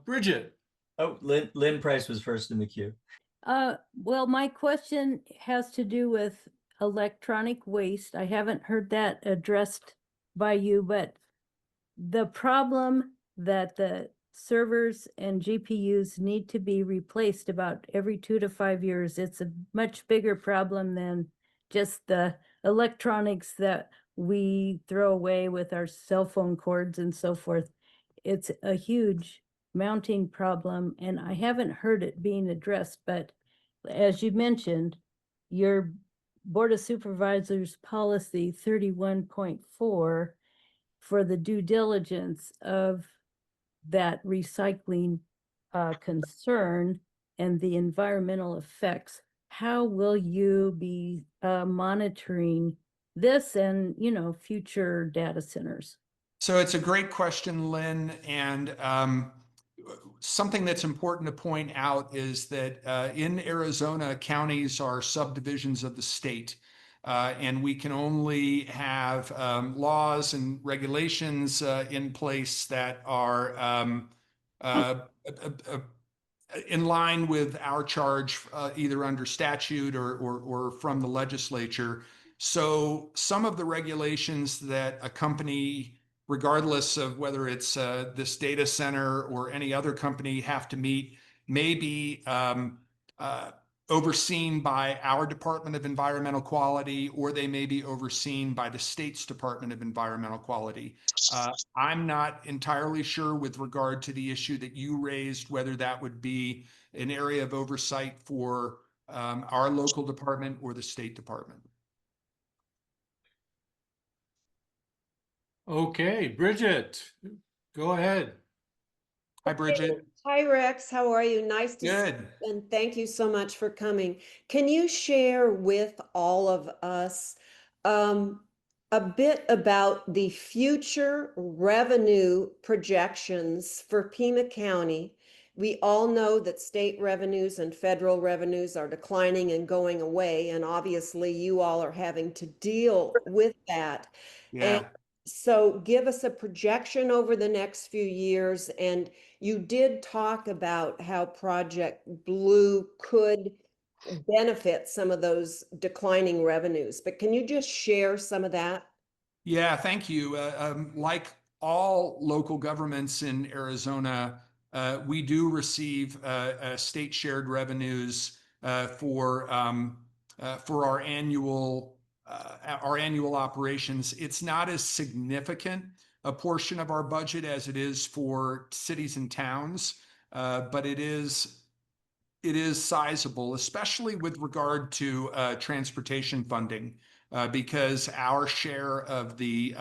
Bridget. Oh, Lynn Price was first in the queue. Well, my question has to do with electronic waste. I haven't heard that addressed by you, but the problem that the servers and GPUs need to be replaced about every 2 to 5 years. It's a much bigger problem than just the electronics that we throw away with our cell phone cords and so forth. It's a huge mounting problem, and I haven't heard it being addressed, but as you mentioned, your Board of Supervisors policy 31.4 for the due diligence of that recycling concern and the environmental effects. How will you be monitoring this and, future data centers? So it's a great question, Lynn. And something that's important to point out is that in Arizona, counties are subdivisions of the state. And we can only have laws and regulations in place that are in line with our charge, either under statute or from the legislature. So some of the regulations that a company, regardless of whether it's this data center or any other company, have to meet may be overseen by our Department of Environmental Quality, or they may be overseen by the state's Department of Environmental Quality. I'm not entirely sure with regard to the issue that you raised, whether that would be an area of oversight for our local department or the state department. Okay, Bridget, go ahead. Hi, Bridget. Hi, Rex. How are you? Nice to see Good. you, and thank you so much for coming. Can you share with all of us a bit about the future revenue projections for Pima County? We all know that state revenues and federal revenues are declining and going away, and obviously you all are having to deal with that. Yeah. And so give us a projection over the next few years. And you did talk about how Project Blue could benefit some of those declining revenues, but can you just share some of that? Yeah, thank you. Like all local governments in Arizona, we do receive state shared revenues for our annual operations. It's not as significant a portion of our budget as it is for cities and towns, but it is sizable, especially with regard to transportation funding, because our share of the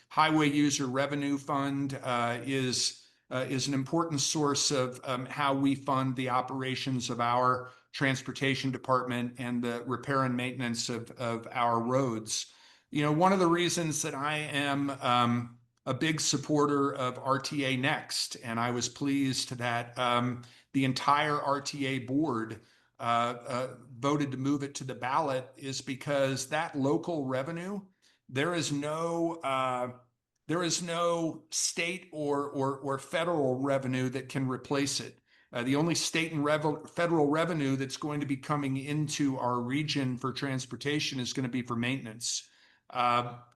Highway User Revenue Fund is an important source of how we fund the operations of our transportation department and the repair and maintenance of our roads. You know, one of the reasons that I am a big supporter of RTA Next, and I was pleased that the entire RTA board voted to move it to the ballot, is because that local revenue, there is no state or federal revenue that can replace it. The only state and federal revenue that's going to be coming into our region for transportation is going to be for maintenance.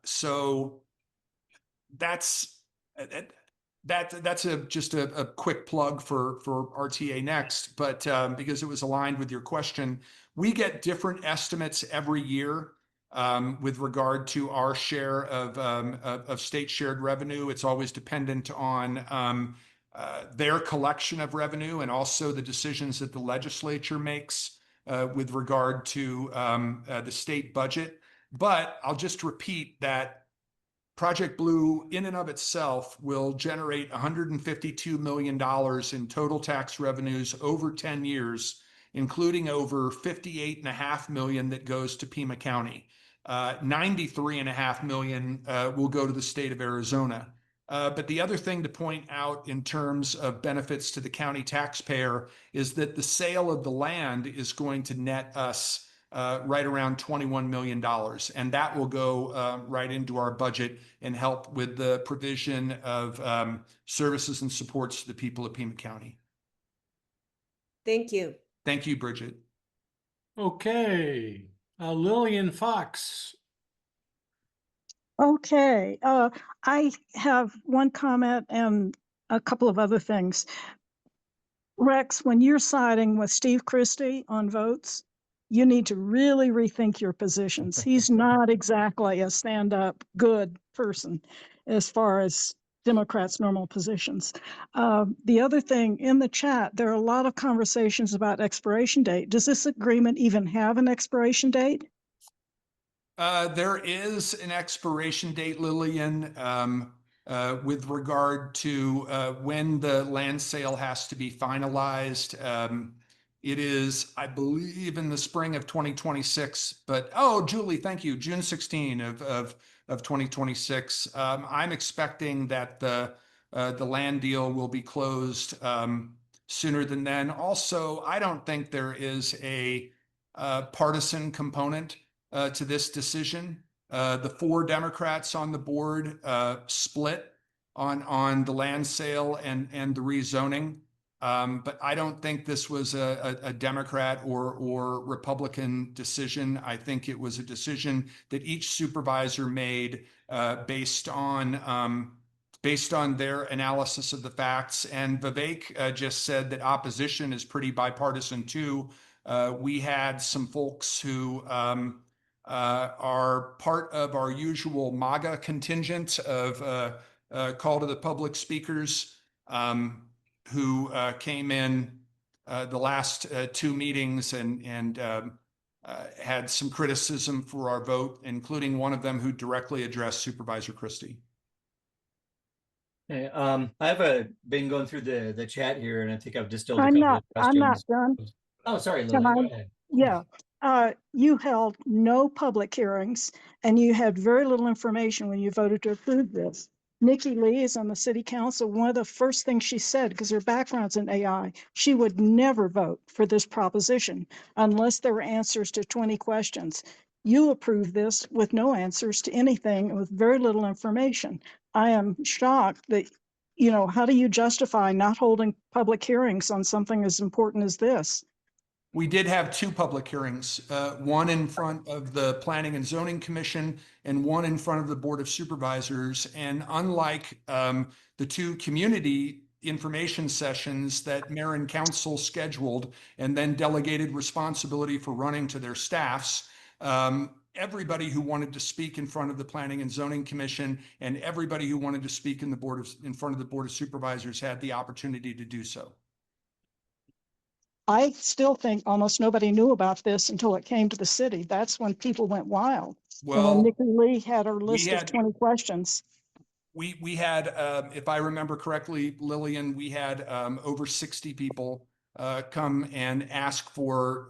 So that's just a quick plug for RTA Next, but because it was aligned with your question, we get different estimates every year with regard to our share of state shared revenue. It's always dependent on their collection of revenue and also the decisions that the legislature makes with regard to the state budget. But I'll just repeat that Project Blue in and of itself will generate $152 million in total tax revenues over 10 years, including over $58.5 million that goes to Pima County. $93.5 million will go to the state of Arizona. But the other thing to point out in terms of benefits to the county taxpayer is that the sale of the land is going to net us right around $21 million. And that will go right into our budget and help with the provision of services and supports to the people of Pima County. Thank you. Thank you, Bridget. Okay, Lillian Fox. Okay, I have one comment and a couple of other things. Rex, when you're siding with Steve Christie on votes, you need to really rethink your positions. He's not exactly a stand-up good person as far as Democrats' normal positions. The other thing, in the chat, there are a lot of conversations about expiration date. Does this agreement even have an expiration date? There is an expiration date, Lillian, with regard to when the land sale has to be finalized. It is, I believe, in the spring of 2026, but, oh, Julie, thank you, June 16 of 2026. I'm expecting that the land deal will be closed sooner than then. Also, I don't think there is a partisan component to this decision. The 4 Democrats on the board split on the land sale and the rezoning. But I don't think this was a Democrat or Republican decision. I think it was a decision that each supervisor made based on based on their analysis of the facts. And Vivek just said that opposition is pretty bipartisan too. We had some folks who are part of our usual MAGA contingent of call to the public speakers who came in the last two meetings and had some criticism for our vote, including one of them who directly addressed Supervisor Christie. Okay, I've been going through the chat here, and I think I've distilled a I'm couple not, of questions. I'm not done. Oh, sorry, Can Lily. I- Go ahead. Yeah, you held no public hearings and you had very little information when you voted to approve this. Nikki Lee is on the city council. One of the first things she said, because her background's in AI, she would never vote for this proposition unless there were answers to 20 questions. You approved this with no answers to anything, with very little information. I am shocked that, how do you justify not holding public hearings on something as important as this? We did have two public hearings, one in front of the Planning and Zoning Commission and one in front of the Board of Supervisors. And unlike the two community information sessions that mayor and council scheduled and then delegated responsibility for running to their staffs, everybody who wanted to speak in front of the Planning and Zoning Commission and everybody who wanted to speak in front of the Board of Supervisors had the opportunity to do so. I still think almost nobody knew about this until it came to the city. That's when people went wild. And when Nikki Lee had her list of 20 questions. We had, if I remember correctly, Lillian, we had over 60 people come and ask for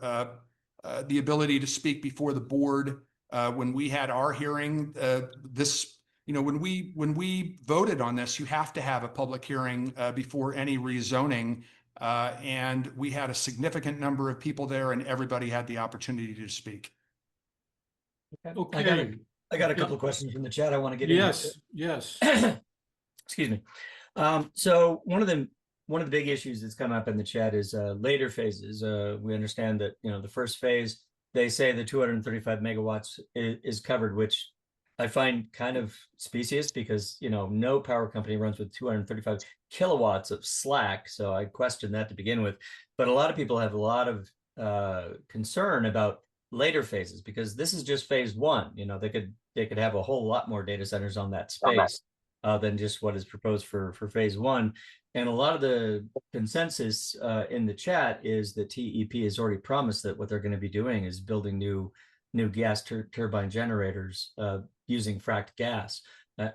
the ability to speak before the board. When we had our hearing, when we voted on this, you have to have a public hearing before any rezoning. And we had a significant number of people there and everybody had the opportunity to speak. Okay. I got a couple of questions from the chat I want to get Yes, Excuse me. So one of the big issues that's come up in the chat is later phases. We understand that, the first phase, they say the 235 megawatts is covered, which I find kind of specious because, no power company runs with 235 kilowatts of slack. So I question that to begin with. But a lot of people have a lot of concern about later phases because this is just phase one. They could have a whole lot more data centers on that space than just what is proposed for phase one. And a lot of the consensus in the chat is that TEP has already promised that what they're going to be doing is building new gas turbine generators using fracked gas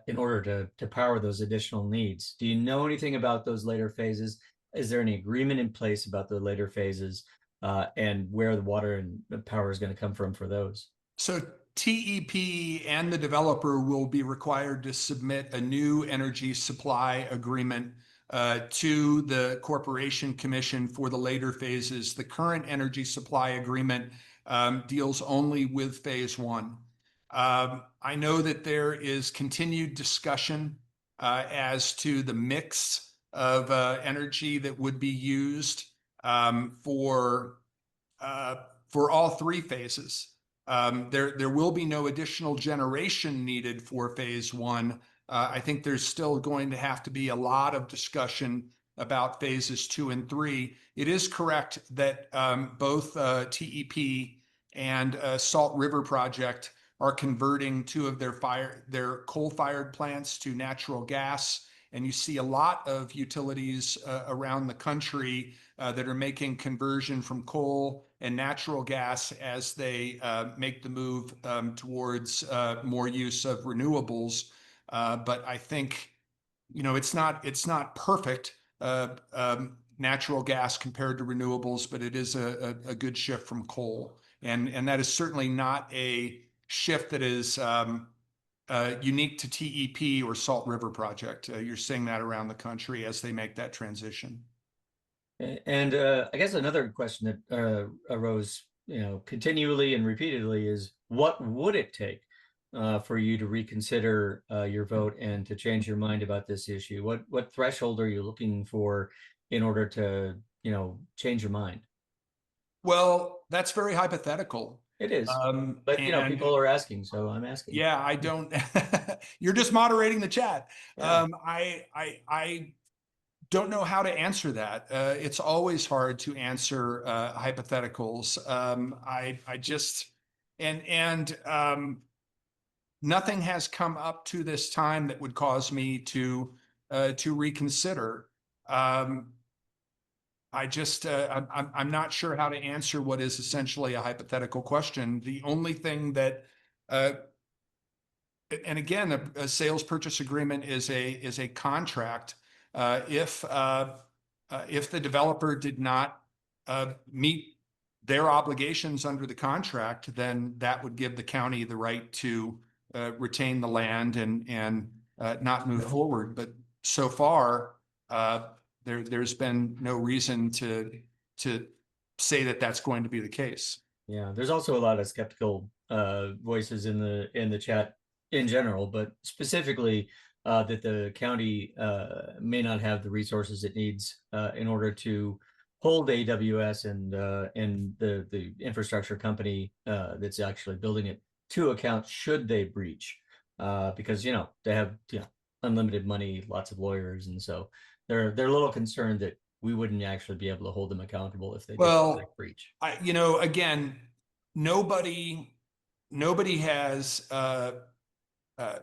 in order to power those additional needs. Do you know anything about those later phases? Is there any agreement in place about the later phases and where the water and power is going to come from for those? So TEP and the developer will be required to submit a new energy supply agreement to the Corporation Commission for the later phases. The current energy supply agreement deals only with phase one. I know that there is continued discussion as to the mix of energy that would be used for all three phases. There will be no additional generation needed for phase one. I think there's still going to have to be a lot of discussion about phases 2 and 3. It is correct that both TEP and Salt River Project are converting 2 of their coal-fired plants to natural gas. And you see a lot of utilities around the country that are making conversion from coal and natural gas as they make the move towards more use of renewables. But I think, it's not perfect natural gas compared to renewables, but it is a good shift from coal. And that is certainly not a shift that is unique to TEP or Salt River Project. You're seeing that around the country as they make that transition. And I guess another question that arose, continually and repeatedly is what would it take for you to reconsider your vote and to change your mind about this issue? What threshold are you looking for in order to, change your mind? Well, that's very hypothetical. It is. But you know, And people are asking, so I'm asking. yeah, I don't. You're just moderating the chat. Yeah. I don't know how to answer that. It's always hard to answer hypotheticals. I just and nothing has come up to this time that would cause me to reconsider. I'm not sure how to answer what is essentially a hypothetical question. The only thing that and again, a sales purchase agreement is a contract. If the developer did not meet their obligations under the contract, then that would give the county the right to retain the land and not move forward. But so far, there's been no reason to say that that's going to be the case. Yeah, there's also a lot of skeptical voices in the chat in general, but specifically that the county may not have the resources it needs in order to hold AWS and the infrastructure company that's actually building it to account should they breach, because you know they have unlimited money, lots of lawyers, and so they're a little concerned that we wouldn't actually be able to hold them accountable if they did breach. Again, nobody has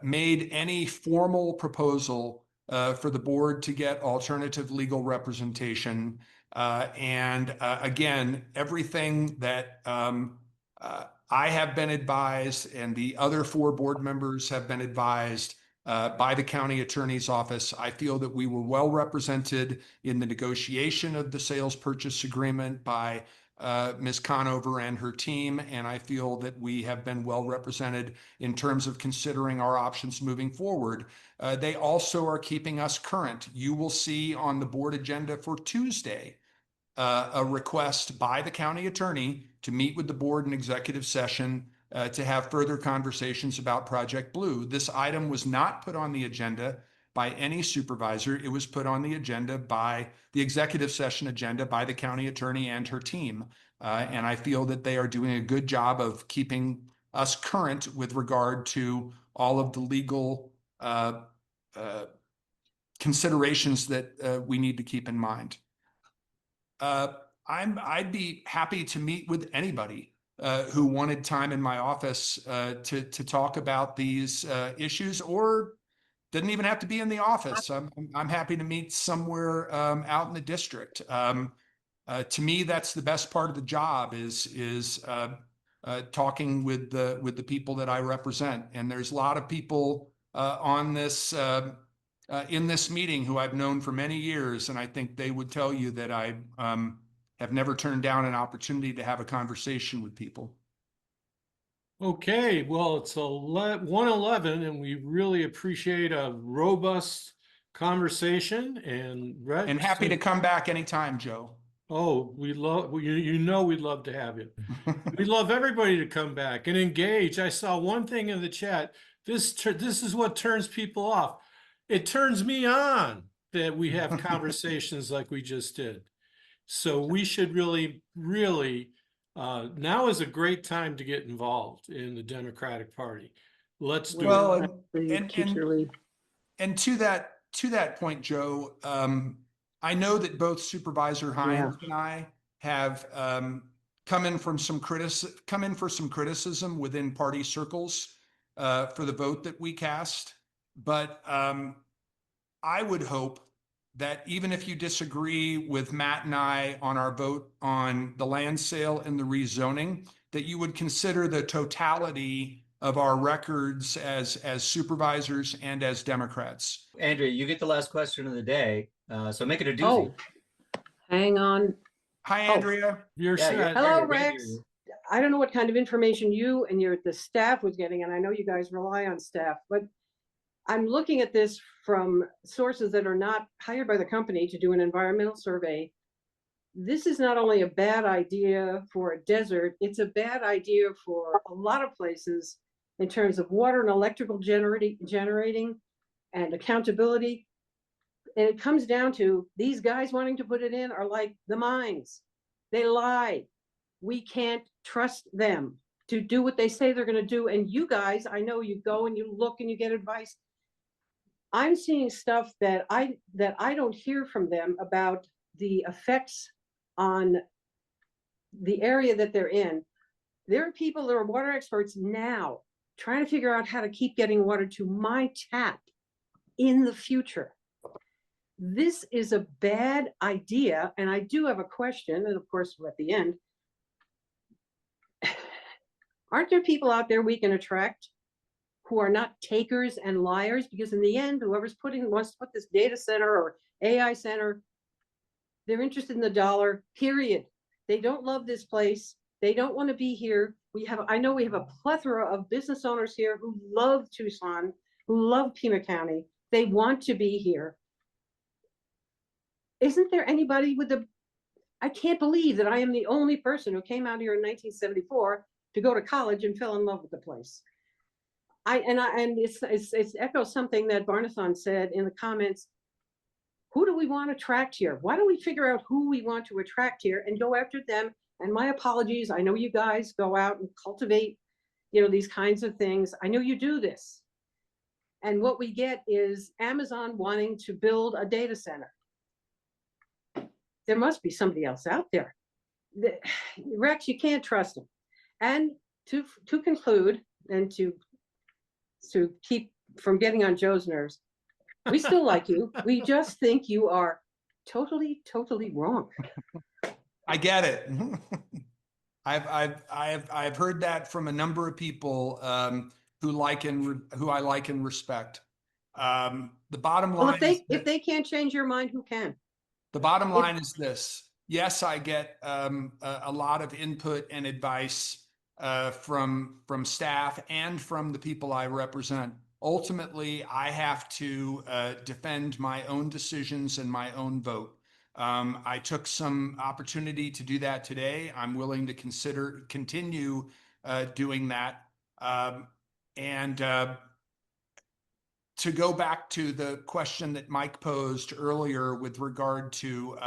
made any formal proposal for the board to get alternative legal representation. Again, everything that I have been advised and the other 4 board members have been advised by the county attorney's office. I feel that we were well represented in the negotiation of the sales purchase agreement by Ms. Conover and her team, and I feel that we have been well represented in terms of considering our options moving forward. They also are keeping us current. You will see on the board agenda for Tuesday a request by the county attorney to meet with the board in executive session to have further conversations about Project Blue. This item was not put on the agenda by any supervisor. It was put on the agenda by the executive session agenda by the county attorney and her team. And I feel that they are doing a good job of keeping us current with regard to all of the legal considerations that we need to keep in mind. I'd be happy to meet with anybody who wanted time in my office to talk about these issues, or didn't even have to be in the office. I'm happy to meet somewhere out in the district. To me, that's the best part of the job is talking with the people that I represent. And there's a lot of people on this in this meeting who I've known for many years, and I think they would tell you that I have never turned down an opportunity to have a conversation with people. Okay, well, it's 1:11, and we really appreciate a robust conversation. And happy to come back anytime, Joe. Oh, we'd love to have you. We'd love everybody to come back and engage. I saw one thing in the chat. This is what turns people off. It turns me on that we have conversations like we just did. So we should really, now is a great time to get involved in the Democratic Party. Let's do it. And to that point, Joe, I know that both Supervisor Hines and I have come in for some criticism within party circles for the vote that we cast. But I would hope that even if you disagree with Matt and I on our vote on the land sale and the rezoning, that you would consider the totality of our records as supervisors and as Democrats. Andrea, you get the last question of the day, so make it a doozy. Oh, hang on. Hi, Andrea. You're set. Hello, Rex. I don't know what kind of information you and the staff was getting, and I know you guys rely on staff, but I'm looking at this from sources that are not hired by the company to do an environmental survey. This is not only a bad idea for a desert, it's a bad idea for a lot of places in terms of water and electrical generating and accountability. And it comes down to these guys wanting to put it in are like the mines. They lie. We can't trust them. to do what they say they're going to do. And you guys, I know you go and you look and you get advice. I'm seeing stuff that I don't hear from them about the effects on the area that they're in. There are people that are water experts now trying to figure out how to keep getting water to my tap in the future. This is a bad idea. And I do have a question. And of course, we're at the end. Aren't there people out there we can attract who are not takers and liars? Because in the end, whoever's wants to put this data center or AI center, they're interested in the dollar, period. They don't love this place. They don't want to be here. I know we have a plethora of business owners here who love Tucson, who love Pima County. They want to be here. Isn't there anybody I can't believe that I am the only person who came out here in 1974 to go to college and fell in love with the place. It's echoes something that Barnathon said in the comments. Who do we want to attract here? Why don't we figure out who we want to attract here and go after them? And my apologies. I know you guys go out and cultivate, these kinds of things. I know you do this. And what we get is Amazon wanting to build a data center. There must be somebody else out there. Rex, you can't trust them. And to conclude and to keep from getting on Joe's nerves, we still like you. We just think you are totally, totally wrong. I get it. I've heard that from a number of people who I like and respect. The bottom line. Well, if they can't change your mind, who can? The bottom line is this. Yes, I get a lot of input and advice from staff and from the people I represent. Ultimately, I have to defend my own decisions and my own vote. I took some opportunity to do that today. I'm willing to continue doing that. To go back to the question that Mike posed earlier with regard to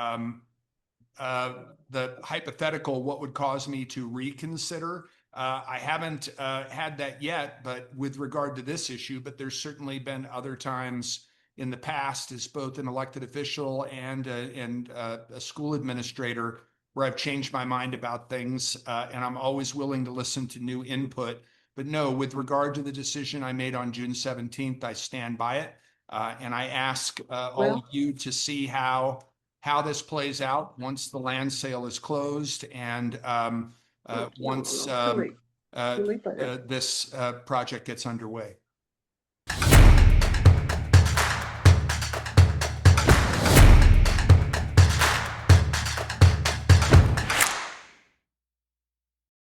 the hypothetical, what would cause me to reconsider? I haven't had that yet, but with regard to this issue, but there's certainly been other times in the past as both an elected official and a school administrator where I've changed my mind about things, and I'm always willing to listen to new input. But no, with regard to the decision I made on June 17th, I stand by it. And I ask all of you to see how this plays out once the land sale is closed and once this project gets underway.